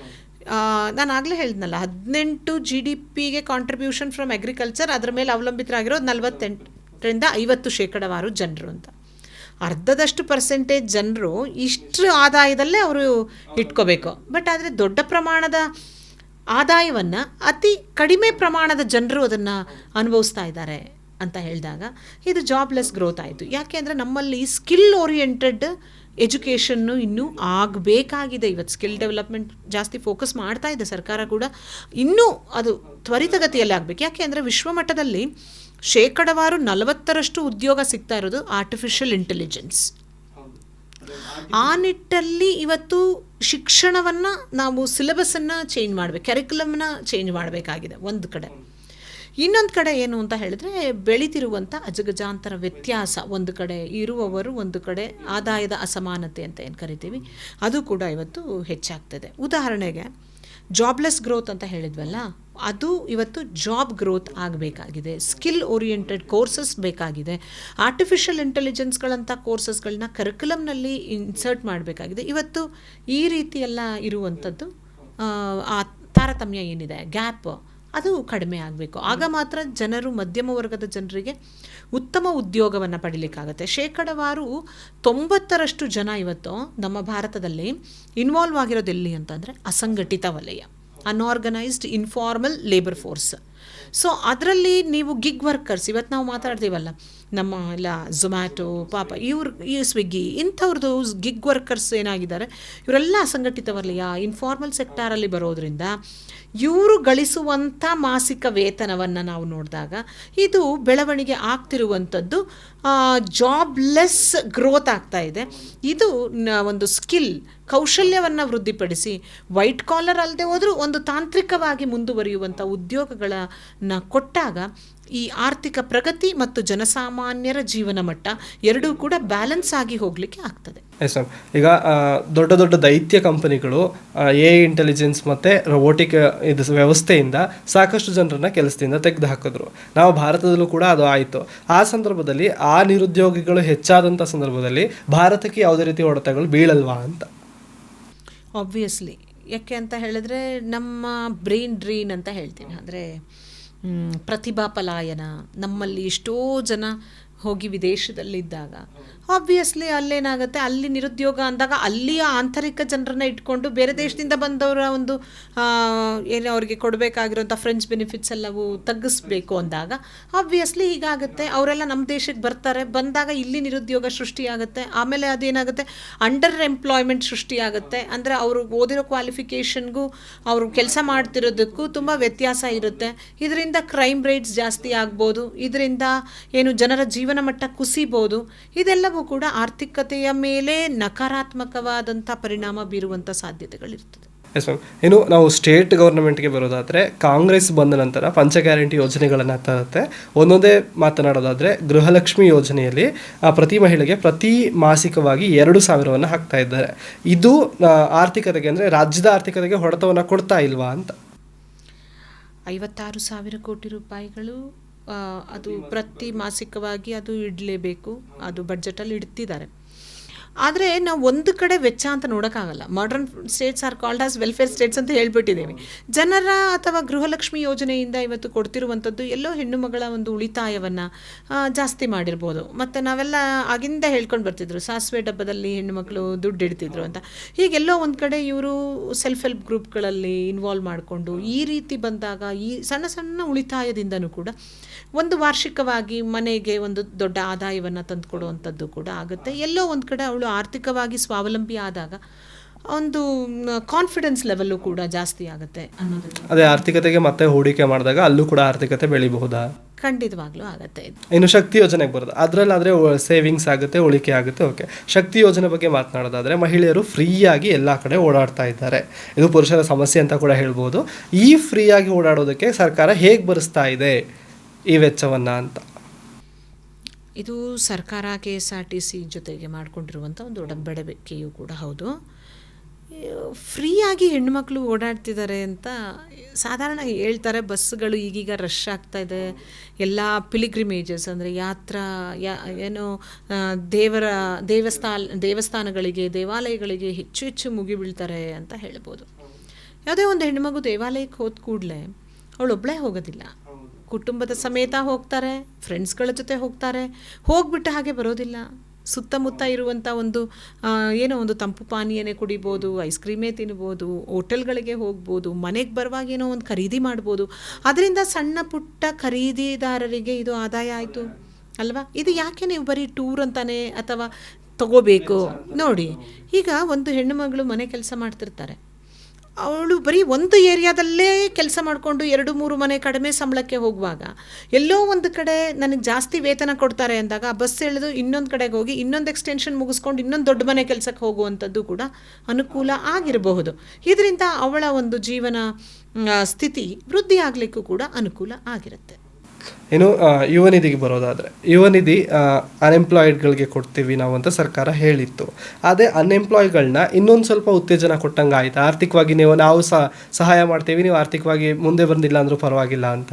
ನಾನು ಆಗಲೇ ಹೇಳಿದ್ನಲ್ಲ, 18 GDPಗೆ ಕಾಂಟ್ರಿಬ್ಯೂಷನ್ ಫ್ರಮ್ ಅಗ್ರಿಕಲ್ಚರ್, ಅದರ ಮೇಲೆ ಅವಲಂಬಿತರಾಗಿರೋದು 48-50% ಜನರು ಅಂತ. ಅರ್ಧದಷ್ಟು ಪರ್ಸೆಂಟೇಜ್ ಜನರು ಇಷ್ಟು ಆದಾಯದಲ್ಲೇ ಅವರು ಇಟ್ಕೋಬೇಕು. ಬಟ್ ಆದರೆ ದೊಡ್ಡ ಪ್ರಮಾಣದ ಆದಾಯವನ್ನು ಅತಿ ಕಡಿಮೆ ಪ್ರಮಾಣದ ಜನರು ಅದನ್ನು ಅನುಭವಿಸ್ತಾ ಇದ್ದಾರೆ ಅಂತ ಹೇಳಿದಾಗ ಇದು ಜಾಬ್ಲೆಸ್ ಗ್ರೋತ್ ಆಯಿತು. ಯಾಕೆ ಅಂದರೆ ನಮ್ಮಲ್ಲಿ ಸ್ಕಿಲ್ ಓರಿಯೆಂಟೆಡ್ ಎಜುಕೇಷನ್ನು ಇನ್ನೂ ಆಗಬೇಕಾಗಿದೆ. ಇವತ್ತು ಸ್ಕಿಲ್ ಡೆವಲಪ್ಮೆಂಟ್ ಜಾಸ್ತಿ ಫೋಕಸ್ ಮಾಡ್ತಾ ಇದೆ ಸರ್ಕಾರ ಕೂಡ, ಇನ್ನೂ ಅದು ತ್ವರಿತಗತಿಯಲ್ಲಿ ಆಗಬೇಕು. ಯಾಕೆ ಅಂದರೆ ವಿಶ್ವಮಟ್ಟದಲ್ಲಿ ಶೇಕಡವಾರು 40% ಉದ್ಯೋಗ ಸಿಗ್ತಾ ಇರೋದು ಆರ್ಟಿಫಿಷಿಯಲ್ ಇಂಟೆಲಿಜೆನ್ಸ್. ಆ ನಿಟ್ಟಲ್ಲಿ ಇವತ್ತು ಶಿಕ್ಷಣವನ್ನು ನಾವು ಸಿಲೆಬಸ್ಸನ್ನು ಚೇಂಜ್ ಮಾಡಬೇಕು, ಕರಿಕ್ಯುಲಮ್ನ ಚೇಂಜ್ ಮಾಡಬೇಕಾಗಿದೆ ಒಂದು ಕಡೆ. ಇನ್ನೊಂದು ಕಡೆ ಏನು ಅಂತ ಹೇಳಿದ್ರೆ ಬೆಳೀತಿರುವಂಥ ಅಜಗಜಾಂತರ ವ್ಯತ್ಯಾಸ, ಒಂದು ಕಡೆ ಇರುವವರು, ಒಂದು ಕಡೆ ಆದಾಯದ ಅಸಮಾನತೆ ಅಂತ ಏನು ಕರಿತೀವಿ, ಅದು ಕೂಡ ಇವತ್ತು ಹೆಚ್ಚಾಗ್ತದೆ. ಉದಾಹರಣೆಗೆ ಜಾಬ್ಲೆಸ್ ಗ್ರೋತ್ ಅಂತ ಹೇಳಿದ್ವಲ್ಲ, ಅದು ಇವತ್ತು ಜಾಬ್ ಗ್ರೋತ್ ಆಗಬೇಕಾಗಿದೆ. ಸ್ಕಿಲ್ ಓರಿಯೆಂಟೆಡ್ ಕೋರ್ಸಸ್ ಬೇಕಾಗಿದೆ. ಆರ್ಟಿಫಿಷಿಯಲ್ ಇಂಟೆಲಿಜೆನ್ಸ್ಗಳಂಥ ಕೋರ್ಸಸ್ಗಳನ್ನ ಕರಿಕ್ಯುಲಮ್ನಲ್ಲಿ ಇನ್ಸರ್ಟ್ ಮಾಡಬೇಕಾಗಿದೆ. ಇವತ್ತು ಈ ರೀತಿಯೆಲ್ಲ ಇರುವಂಥದ್ದು ಆ ತಾರತಮ್ಯ ಏನಿದೆ, ಗ್ಯಾಪ್, ಅದು ಕಡಿಮೆ ಆಗಬೇಕು. ಆಗ ಮಾತ್ರ ಜನರು, ಮಧ್ಯಮ ವರ್ಗದ ಜನರಿಗೆ ಉತ್ತಮ ಉದ್ಯೋಗವನ್ನು ಪಡೀಲಿಕ್ಕಾಗತ್ತೆ. ಶೇಕಡವಾರು 90% ಜನ ಇವತ್ತು ನಮ್ಮ ಭಾರತದಲ್ಲಿ ಇನ್ವಾಲ್ವ್ ಆಗಿರೋದು ಎಲ್ಲಿ ಅಂತಂದರೆ ಅಸಂಘಟಿತ ವಲಯ, unorganised informal labour force. So ಅದರಲ್ಲಿ ನೀವು ಗಿಗ್ ವರ್ಕರ್ಸ್, ಇವತ್ತು ನಾವು ಮಾತಾಡ್ತೀವಲ್ಲ, ನಮ್ಮ ಎಲ್ಲ ಝೊಮ್ಯಾಟೊ, ಪಾಪ ಈ ಸ್ವಿಗ್ಗಿ ಇಂಥವ್ರದ್ದು ಗಿಗ್ ವರ್ಕರ್ಸ್ ಏನಾಗಿದ್ದಾರೆ, ಇವರೆಲ್ಲ ಅಸಂಘಟಿತ ವಲಯ, ಇನ್ಫಾರ್ಮಲ್ ಸೆಕ್ಟಾರಲ್ಲಿ ಬರೋದ್ರಿಂದ ಇವರು ಗಳಿಸುವಂಥ ಮಾಸಿಕ ವೇತನವನ್ನು ನಾವು ನೋಡಿದಾಗ ಇದು ಬೆಳವಣಿಗೆ ಆಗ್ತಿರುವಂಥದ್ದು ಜಾಬ್ಲೆಸ್ ಗ್ರೋತ್ ಆಗ್ತಾ ಇದೆ. ಇದು ಒಂದು ಸ್ಕಿಲ್, ಕೌಶಲ್ಯವನ್ನು ವೃದ್ಧಿಪಡಿಸಿ ವೈಟ್ ಕಾಲರ್ ಅಲ್ಲದೆ ಹೋದರೂ ಒಂದು ತಾಂತ್ರಿಕವಾಗಿ ಮುಂದುವರಿಯುವಂಥ ಉದ್ಯೋಗಗಳನ್ನು ಕೊಟ್ಟಾಗ ಈ ಆರ್ಥಿಕ ಪ್ರಗತಿ ಮತ್ತು ಜನಸಾಮಾನ್ಯರ ಜೀವನ ಮಟ್ಟ ಎರಡೂ ಕೂಡ ಬ್ಯಾಲೆನ್ಸ್ ಆಗಿ ಹೋಗಲಿಕ್ಕೆ ಆಗ್ತದೆ. Yes ma'am. ಈಗ ದೊಡ್ಡ ದೊಡ್ಡ ದೈತ್ಯ ಕಂಪನಿಗಳು ಇಂಟೆಲಿಜೆನ್ಸ್ ಮತ್ತು ರೋಬೋಟಿಕ್ ಇದು ವ್ಯವಸ್ಥೆಯಿಂದ ಸಾಕಷ್ಟು ಜನರನ್ನ ಕೆಲಸದಿಂದ ತೆಗೆದು ಹಾಕಿದ್ರು. ನಾವು ಭಾರತದಲ್ಲೂ ಕೂಡ ಅದು ಆಯಿತು. ಆ ಸಂದರ್ಭದಲ್ಲಿ ಆ ನಿರುದ್ಯೋಗಿಗಳು ಹೆಚ್ಚಾದಂಥ ಸಂದರ್ಭದಲ್ಲಿ ಭಾರತಕ್ಕೆ ಯಾವುದೇ ರೀತಿ ಹೊಡೆತಗಳು ಬೀಳಲ್ವಾ ಅಂತ? ಆಬ್ವಿಯಸ್ಲಿ. ಯಾಕೆ ಅಂತ ಹೇಳಿದ್ರೆ ನಮ್ಮ ಬ್ರೈನ್ ಡ್ರೈನ್ ಅಂತ ಹೇಳ್ತೀನಿ, ಅಂದರೆ ಪ್ರತಿಭಾ ಪಲಾಯನ. ನಮ್ಮಲ್ಲಿ ಎಷ್ಟೋ ಜನ ಹೋಗಿ ವಿದೇಶದಲ್ಲಿದ್ದಾಗ ಆಬ್ವಿಯಸ್ಲಿ ಅಲ್ಲೇನಾಗುತ್ತೆ, ಅಲ್ಲಿ ನಿರುದ್ಯೋಗ ಅಂದಾಗ ಅಲ್ಲಿಯ ಆಂತರಿಕ ಜನರನ್ನ ಇಟ್ಕೊಂಡು ಬೇರೆ ದೇಶದಿಂದ ಬಂದವರ ಒಂದು ಏನು ಅವ್ರಿಗೆ ಕೊಡಬೇಕಾಗಿರೋಂಥ ಫ್ರೆಂಚ್ ಬೆನಿಫಿಟ್ಸ್ ಎಲ್ಲವೂ ತಗ್ಗಿಸ್ಬೇಕು ಅಂದಾಗ ಆಬ್ವಿಯಸ್ಲಿ ಹೀಗಾಗುತ್ತೆ. ಅವರೆಲ್ಲ ನಮ್ಮ ದೇಶಕ್ಕೆ ಬರ್ತಾರೆ, ಬಂದಾಗ ಇಲ್ಲಿ ನಿರುದ್ಯೋಗ ಸೃಷ್ಟಿಯಾಗುತ್ತೆ. ಆಮೇಲೆ ಅದೇನಾಗುತ್ತೆ, ಅಂಡರ್ ಎಂಪ್ಲಾಯ್ಮೆಂಟ್ ಸೃಷ್ಟಿಯಾಗುತ್ತೆ. ಅಂದರೆ ಅವರು ಓದಿರೋ ಕ್ವಾಲಿಫಿಕೇಷನ್ಗೂ ಅವರು ಕೆಲಸ ಮಾಡ್ತಿರೋದಕ್ಕೂ ತುಂಬ ವ್ಯತ್ಯಾಸ ಇರುತ್ತೆ. ಇದರಿಂದ ಕ್ರೈಮ್ ರೇಟ್ಸ್ ಜಾಸ್ತಿ ಆಗ್ಬೋದು, ಇದರಿಂದ ಏನು ಜನರ ಜೀವನ ಮಟ್ಟ ಕುಸಿಬೋದು. ಇದೆಲ್ಲವೂ ಕೂಡ ಆರ್ಥಿಕತೆಯ ಮೇಲೆ ನಕಾರಾತ್ಮಕವಾದಂಥ ಪರಿಣಾಮ ಬೀರುವಂಥ ಸಾಧ್ಯತೆಗಳಿರ್ತದೆ. Yes ma'am. ಇನ್ನು ನಾವು ಸ್ಟೇಟ್ ಗೌರ್ಮೆಂಟ್ಗೆ ಬರೋದಾದರೆ, ಕಾಂಗ್ರೆಸ್ ಬಂದ ನಂತರ ಪಂಚ ಗ್ಯಾರಂಟಿ ಯೋಜನೆಗಳನ್ನು ತರುತ್ತೆ. ಒಂದೊಂದೇ ಮಾತನಾಡೋದಾದರೆ, ಗೃಹಲಕ್ಷ್ಮಿ ಯೋಜನೆಯಲ್ಲಿ ಪ್ರತಿ ಮಹಿಳೆಗೆ ಪ್ರತಿ ಮಾಸಿಕವಾಗಿ 2,000 ಹಾಕ್ತಾ ಇದ್ದಾರೆ. ಇದು ಆರ್ಥಿಕತೆಗೆ, ಅಂದರೆ ರಾಜ್ಯದ ಆರ್ಥಿಕತೆಗೆ ಹೊಡೆತವನ್ನು ಕೊಡ್ತಾ ಇಲ್ವಾ ಅಂತ? 56,000 ಕೋಟಿ ರೂಪಾಯಿಗಳು ಅದು ಪ್ರತಿ ಮಾಸಿಕವಾಗಿ ಅದು ಇಡಲೇಬೇಕು, ಅದು ಬಡ್ಜೆಟಲ್ಲಿ ಇಡ್ತಿದ್ದಾರೆ. ಆದರೆ ನಾವು ಒಂದು ಕಡೆ ವೆಚ್ಚ ಅಂತ ನೋಡೋಕ್ಕಾಗಲ್ಲ. Modern states are called as welfare states ಅಂತ ಹೇಳ್ಬಿಟ್ಟಿದ್ದೀವಿ. ಜನರ ಅಥವಾ ಗೃಹಲಕ್ಷ್ಮಿ ಯೋಜನೆಯಿಂದ ಇವತ್ತು ಕೊಡ್ತಿರುವಂಥದ್ದು ಎಲ್ಲೋ ಹೆಣ್ಣು ಮಗಳ ಒಂದು ಉಳಿತಾಯವನ್ನು ಜಾಸ್ತಿ ಮಾಡಿರ್ಬೋದು. ಮತ್ತು ನಾವೆಲ್ಲ ಆಗಿಂದ ಹೇಳ್ಕೊಂಡು ಬರ್ತಿದ್ರು, ಸಾಸಿವೆ ಡಬ್ಬದಲ್ಲಿ ಹೆಣ್ಣುಮಕ್ಕಳು ದುಡ್ಡು ಇಡ್ತಿದ್ರು ಅಂತ. ಹೀಗೆಲ್ಲೋ ಒಂದು ಕಡೆ ಇವರು ಸೆಲ್ಫ್ ಹೆಲ್ಪ್ ಗ್ರೂಪ್ಗಳಲ್ಲಿ ಇನ್ವಾಲ್ವ್ ಮಾಡಿಕೊಂಡು ಈ ರೀತಿ ಬಂದಾಗ ಈ ಸಣ್ಣ ಸಣ್ಣ ಉಳಿತಾಯದಿಂದನೂ ಕೂಡ ಒಂದು ವಾರ್ಷಿಕವಾಗಿ ಮನೆಗೆ ಒಂದು ದೊಡ್ಡ ಆದಾಯವನ್ನು ತಂದುಕೊಡುವಂಥದ್ದು ಕೂಡ ಆಗುತ್ತೆ. ಎಲ್ಲೋ ಒಂದು ಕಡೆ ಅವಳು ಆರ್ಥಿಕವಾಗಿ ಸ್ವಾವಲಂಬಿ ಆದಾಗ ಒಂದು ಕಾನ್ಫಿಡೆನ್ಸ್ ಲೆವೆಲ್ಲು ಕೂಡ ಜಾಸ್ತಿ ಆಗುತ್ತೆ ಅನ್ನೋದು. ಅದೇ ಆರ್ಥಿಕತೆಗೆ ಮತ್ತೆ ಹೂಡಿಕೆ ಮಾಡಿದಾಗ ಅಲ್ಲೂ ಕೂಡ ಆರ್ಥಿಕತೆ ಬೆಳಿಬಹುದಾ? ಖಂಡಿತವಾಗ್ಲೂ ಆಗುತ್ತೆ. ಇನ್ನು ಶಕ್ತಿ ಯೋಜನೆಗೆ ಬರೋದು, ಅದರಲ್ಲಾದರೆ ಸೇವಿಂಗ್ಸ್ ಆಗುತ್ತೆ, ಉಳಿಕೆ ಆಗುತ್ತೆ. ಓಕೆ, ಶಕ್ತಿ ಯೋಜನೆ ಬಗ್ಗೆ ಮಾತನಾಡೋದಾದರೆ, ಮಹಿಳೆಯರು ಫ್ರೀಯಾಗಿ ಎಲ್ಲ ಕಡೆ ಓಡಾಡ್ತಾ ಇದ್ದಾರೆ. ಇದು ಪುರುಷರ ಸಮಸ್ಯೆ ಅಂತ ಕೂಡ ಹೇಳ್ಬೋದು. ಈ ಫ್ರೀಯಾಗಿ ಓಡಾಡೋದಕ್ಕೆ ಸರ್ಕಾರ ಹೇಗೆ ಭರಿಸ್ತಾ ಇದೆ ಈ ವೆಚ್ಚವನ್ನು ಅಂತ? ಇದು ಸರ್ಕಾರ KSRTC ಜೊತೆಗೆ ಮಾಡಿಕೊಂಡಿರುವಂಥ ಒಂದು ಒಡಂಬಡಿಕೆಯೂ ಕೂಡ ಹೌದು. ಫ್ರೀಯಾಗಿ ಹೆಣ್ಣುಮಕ್ಕಳು ಓಡಾಡ್ತಿದ್ದಾರೆ ಅಂತ ಸಾಧಾರಣ ಹೇಳ್ತಾರೆ. ಬಸ್ಸುಗಳು ಈಗೀಗ ರಶ್ ಆಗ್ತಾ ಇದೆ. ಎಲ್ಲ ಪಿಲಿಗ್ರಿಮೇಜಸ್ ಅಂದರೆ ಏನೋ ದೇವಸ್ಥಾನಗಳಿಗೆ, ದೇವಾಲಯಗಳಿಗೆ ಹೆಚ್ಚು ಮುಗಿಬೀಳ್ತಾರೆ ಅಂತ ಹೇಳ್ಬೋದು. ಯಾವುದೇ ಒಂದು ಹೆಣ್ಣುಮಗು ದೇವಾಲಯಕ್ಕೆ ಹೋದ ಕೂಡಲೇ ಅವಳೊಬ್ಬಳೇ ಹೋಗೋದಿಲ್ಲ, ಕುಟುಂಬದ ಸಮೇತ ಹೋಗ್ತಾರೆ, ಫ್ರೆಂಡ್ಸ್ಗಳ ಜೊತೆ ಹೋಗ್ತಾರೆ. ಹೋಗ್ಬಿಟ್ಟು ಹಾಗೆ ಬರೋದಿಲ್ಲ. ಸುತ್ತಮುತ್ತ ಇರುವಂಥ ಏನೋ ಒಂದು ತಂಪು ಪಾನೀಯನೇ ಕುಡಿಬೋದು, ಐಸ್ ಕ್ರೀಮೇ ತಿನ್ಬೋದು, ಹೋಟೆಲ್ಗಳಿಗೆ ಹೋಗ್ಬೋದು, ಮನೆಗೆ ಬರುವಾಗ ಏನೋ ಒಂದು ಖರೀದಿ ಮಾಡ್ಬೋದು. ಅದರಿಂದ ಸಣ್ಣ ಪುಟ್ಟ ಖರೀದಿದಾರರಿಗೆ ಇದು ಆದಾಯ ಆಯಿತು ಅಲ್ವಾ? ಇದು ಯಾಕೆ ನೀವು ಬರೀ ಟೂರ್ ಅಂತಾನೆ ಅಥವಾ ತಗೋಬೇಕು? ನೋಡಿ, ಈಗ ಒಂದು ಹೆಣ್ಣು ಮಗಳು ಮನೆ ಕೆಲಸ ಮಾಡ್ತಿರ್ತಾರೆ. ಅವಳು ಬರೀ ಒಂದು ಏರಿಯಾದಲ್ಲೇ ಕೆಲಸ ಮಾಡಿಕೊಂಡು 2-3 ಮನೆ ಕಡಿಮೆ ಸಂಬಳಕ್ಕೆ ಹೋಗುವಾಗ ಎಲ್ಲೋ ಒಂದು ಕಡೆ ನನಗೆ ಜಾಸ್ತಿ ವೇತನ ಕೊಡ್ತಾರೆ ಅಂದಾಗ ಆ ಬಸ್ ಎಳೆದು ಇನ್ನೊಂದು ಕಡೆಗೆ ಹೋಗಿ ಇನ್ನೊಂದು ಎಕ್ಸ್ಟೆನ್ಷನ್ ಮುಗಿಸ್ಕೊಂಡು ಇನ್ನೊಂದು ದೊಡ್ಡ ಮನೆ ಕೆಲಸಕ್ಕೆ ಹೋಗುವಂಥದ್ದು ಕೂಡ ಅನುಕೂಲ ಆಗಿರಬಹುದು. ಇದರಿಂದ ಅವಳ ಒಂದು ಜೀವನ ಸ್ಥಿತಿ ವೃದ್ಧಿ ಆಗಲಿಕ್ಕೂ ಕೂಡ ಅನುಕೂಲ ಆಗಿರುತ್ತೆ. ಇನ್ನು ಯುವ ನಿಧಿಗೆ ಬರೋದಾದರೆ, ಯುವ ನಿಧಿ ಅನ್ಎಂಪ್ಲಾಯ್ಡ್ಗಳಿಗೆ ಕೊಡ್ತೀವಿ ನಾವು ಅಂತ ಸರ್ಕಾರ ಹೇಳಿತ್ತು. ಅದೇ ಅನ್ಎಂಪ್ಲಾಯ್ಗಳನ್ನ ಇನ್ನೊಂದು ಸ್ವಲ್ಪ ಉತ್ತೇಜನ ಕೊಟ್ಟಂಗೆ ಆಯ್ತು, ಆರ್ಥಿಕವಾಗಿ ನಾವು ಸಹಾಯ ಮಾಡ್ತೀವಿ, ನೀವು ಆರ್ಥಿಕವಾಗಿ ಮುಂದೆ ಬಂದಿಲ್ಲ ಅಂದರೂ ಪರವಾಗಿಲ್ಲ ಅಂತ.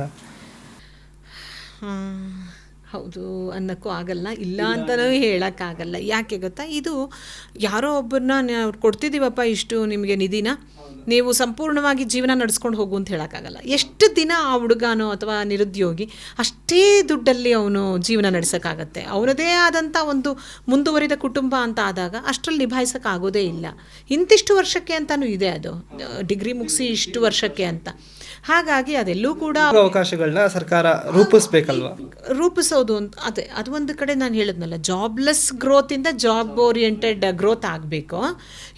ಹೌದು ಅನ್ನೋಕ್ಕೂ ಆಗಲ್ಲ, ಇಲ್ಲ ಅಂತಲೂ ಹೇಳೋಕ್ಕಾಗಲ್ಲ. ಯಾಕೆ ಗೊತ್ತಾ, ಇದು ಯಾರೋ ಒಬ್ಬರನ್ನ ಕೊಡ್ತಿದ್ದೀವಪ್ಪ ಇಷ್ಟು ನಿಮಗೆ ನಿಧಿನ, ನೀವು ಸಂಪೂರ್ಣವಾಗಿ ಜೀವನ ನಡೆಸ್ಕೊಂಡು ಹೋಗು ಅಂತ ಹೇಳೋಕ್ಕಾಗಲ್ಲ. ಎಷ್ಟು ದಿನ ಆ ಹುಡುಗನೋ ಅಥವಾ ನಿರುದ್ಯೋಗಿ ಅಷ್ಟೇ ದುಡ್ಡಲ್ಲಿ ಅವನು ಜೀವನ ನಡೆಸೋಕ್ಕಾಗತ್ತೆ. ಅವನದೇ ಆದಂಥ ಒಂದು ಮುಂದುವರಿದ ಕುಟುಂಬ ಅಂತ ಆದಾಗ ಅಷ್ಟರಲ್ಲಿ ನಿಭಾಯಿಸೋಕ್ಕಾಗೋದೇ ಇಲ್ಲ. ಇಂತಿಷ್ಟು ವರ್ಷಕ್ಕೆ ಅಂತಲೂ ಇದೆ, ಅದು ಡಿಗ್ರಿ ಮುಗಿಸಿ ಇಷ್ಟು ವರ್ಷಕ್ಕೆ ಅಂತ. ಹಾಗಾಗಿ ಅದೆಲ್ಲೂ ಕೂಡ ಅವಕಾಶಗಳನ್ನ ಸರ್ಕಾರ ರೂಪಿಸ್ಬೇಕಲ್ವಾ, ರೂಪಿಸೋದು ಅಂತ. ಅದು ಒಂದು ಕಡೆ ನಾನು ಹೇಳಿದ್ನಲ್ಲ, ಜಾಬ್ಲೆಸ್ ಗ್ರೋತಿಂದ ಜಾಬ್ ಓರಿಯೆಂಟೆಡ್ ಗ್ರೋತ್ ಆಗಬೇಕು.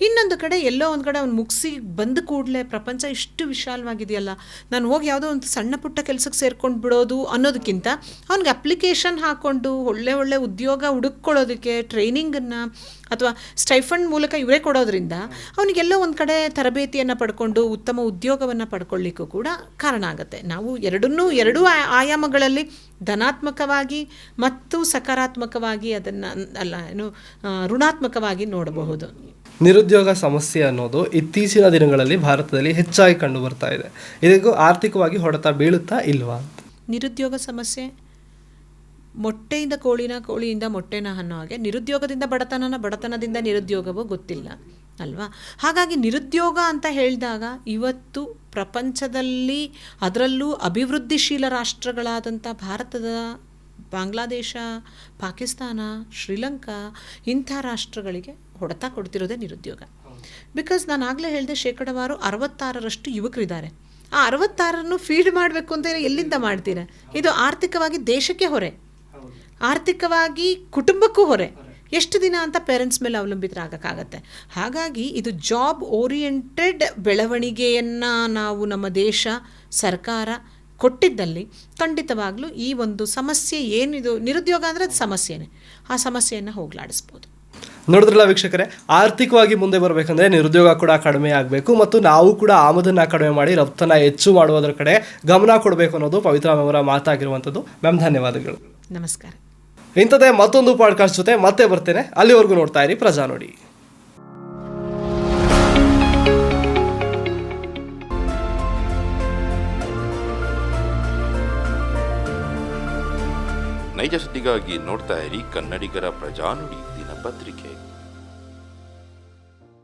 ಇನ್ನೊಂದು ಕಡೆ ಎಲ್ಲೋ ಒಂದು ಕಡೆ ಅವ್ನು ಮುಗಿಸಿ ಬಂದ ಕೂಡಲೇ ಪ್ರಪಂಚ ಇಷ್ಟು ವಿಶಾಲವಾಗಿದೆಯಲ್ಲ, ನಾನು ಹೋಗಿ ಯಾವುದೋ ಒಂದು ಸಣ್ಣ ಪುಟ್ಟ ಕೆಲಸಕ್ಕೆ ಸೇರ್ಕೊಂಡು ಬಿಡೋದು ಅನ್ನೋದಕ್ಕಿಂತ ಅವ್ನಿಗೆ ಅಪ್ಲಿಕೇಶನ್ ಹಾಕ್ಕೊಂಡು ಒಳ್ಳೆ ಉದ್ಯೋಗ ಹುಡುಕೊಳ್ಳೋದಕ್ಕೆ ಟ್ರೈನಿಂಗನ್ನು ಅಥವಾ ಸ್ಟೈಫಂಡ್ ಮೂಲಕ ಇವರೇ ಕೊಡೋದ್ರಿಂದ ಅವನಿಗೆಲ್ಲೋ ಒಂದು ಕಡೆ ತರಬೇತಿಯನ್ನು ಪಡ್ಕೊಂಡು ಉತ್ತಮ ಉದ್ಯೋಗವನ್ನು ಪಡ್ಕೊಳ್ಳಿಕ್ಕೂ ಕೂಡ ಕಾರಣ ಆಗುತ್ತೆ. ನಾವು ಎರಡೂ ಆಯಾಮಗಳಲ್ಲಿ ಧನಾತ್ಮಕವಾಗಿ ಮತ್ತು ಸಕಾರಾತ್ಮಕವಾಗಿ ಅದನ್ನು ಋಣಾತ್ಮಕವಾಗಿ ನೋಡಬಹುದು. ನಿರುದ್ಯೋಗ ಸಮಸ್ಯೆ ಅನ್ನೋದು ಇತ್ತೀಚಿನ ದಿನಗಳಲ್ಲಿ ಭಾರತದಲ್ಲಿ ಹೆಚ್ಚಾಗಿ ಕಂಡು ಬರ್ತಾ ಇದೆ. ಇದಕ್ಕೂ ಆರ್ಥಿಕವಾಗಿ ಹೊಡೆತ ಬೀಳುತ್ತಾ ಇಲ್ವಾ? ನಿರುದ್ಯೋಗ ಸಮಸ್ಯೆ ಮೊಟ್ಟೆಯಿಂದ ಕೋಳಿನ, ಕೋಳಿಯಿಂದ ಮೊಟ್ಟೆನ ಅನ್ನೋ ಹಾಗೆ ನಿರುದ್ಯೋಗದಿಂದ ಬಡತನದಿಂದ ನಿರುದ್ಯೋಗವೋ ಗೊತ್ತಿಲ್ಲ ಅಲ್ವಾ? ಹಾಗಾಗಿ ನಿರುದ್ಯೋಗ ಅಂತ ಹೇಳಿದಾಗ ಇವತ್ತು ಪ್ರಪಂಚದಲ್ಲಿ, ಅದರಲ್ಲೂ ಅಭಿವೃದ್ಧಿಶೀಲ ರಾಷ್ಟ್ರಗಳಾದಂಥ ಭಾರತದ, ಬಾಂಗ್ಲಾದೇಶ, ಪಾಕಿಸ್ತಾನ, ಶ್ರೀಲಂಕಾ ಇಂಥ ರಾಷ್ಟ್ರಗಳಿಗೆ ಹೊಡೆತ ಕೊಡ್ತಿರೋದೇ ನಿರುದ್ಯೋಗ. ಬಿಕಾಸ್ ನಾನು ಆಗಲೇ ಹೇಳಿದೆ, ಶೇಕಡವಾರು 66% ಯುವಕರಿದ್ದಾರೆ. ಆ 66 ಫೀಡ್ ಮಾಡಬೇಕು ಅಂತ ಎಲ್ಲಿಂದ ಮಾಡ್ತೀರಾ? ಇದು ಆರ್ಥಿಕವಾಗಿ ದೇಶಕ್ಕೆ ಹೊರೆ, ಆರ್ಥಿಕವಾಗಿ ಕುಟುಂಬಕ್ಕೂ ಹೊರೆ. ಎಷ್ಟು ದಿನ ಅಂತ ಪೇರೆಂಟ್ಸ್ ಮೇಲೆ ಅವಲಂಬಿತರಾಗಕ್ಕಾಗತ್ತೆ. ಹಾಗಾಗಿ ಇದು ಜಾಬ್ ಓರಿಯೆಂಟೆಡ್ ಬೆಳವಣಿಗೆಯನ್ನು ನಾವು ನಮ್ಮ ದೇಶ ಸರ್ಕಾರ ಕೊಟ್ಟಿದ್ದಲ್ಲಿ ಖಂಡಿತವಾಗ್ಲೂ ಈ ಒಂದು ಸಮಸ್ಯೆ ಏನಿದು ನಿರುದ್ಯೋಗ ಅಂದರೆ ಅದು ಸಮಸ್ಯೆನೇ, ಆ ಸಮಸ್ಯೆಯನ್ನು ಹೋಗಲಾಡಿಸ್ಬೋದು. ನೋಡಿದ್ರಲ್ಲ ವೀಕ್ಷಕರೇ, ಆರ್ಥಿಕವಾಗಿ ಮುಂದೆ ಬರಬೇಕಂದ್ರೆ ನಿರುದ್ಯೋಗ ಕೂಡ ಕಡಿಮೆ ಆಗಬೇಕು ಮತ್ತು ನಾವು ಕೂಡ ಆಮದನ್ನು ಕಡಿಮೆ ಮಾಡಿ ರಫ್ತನ್ನು ಹೆಚ್ಚು ಮಾಡುವುದರ ಕಡೆ ಗಮನ ಕೊಡಬೇಕು ಅನ್ನೋದು ಪವಿತ್ರ ಮ್ಯಾಮ್ ಅವರ ಮಾತಾಗಿರುವಂಥದ್ದು. ಮ್ಯಾಮ್ ಧನ್ಯವಾದಗಳು. ನಮಸ್ಕಾರ. ಇಂಥದ್ದೇ ಮತ್ತೊಂದು ಪಾಡ್ಕಾಸ್ಟ್ ಜೊತೆ ಮತ್ತೆ ಬರ್ತೇನೆ. ಅಲ್ಲಿವರೆಗೂ ನೋಡ್ತಾ ಇರಿ ಪ್ರಜಾ ನೋಡಿ. ನೈಜ ಸುದ್ದಿಗಾಗಿ ನೋಡ್ತಾ ಇರಿ ಕನ್ನಡಿಗರ ಪ್ರಜಾನುಡಿ ದಿನಪತ್ರಿಕೆ.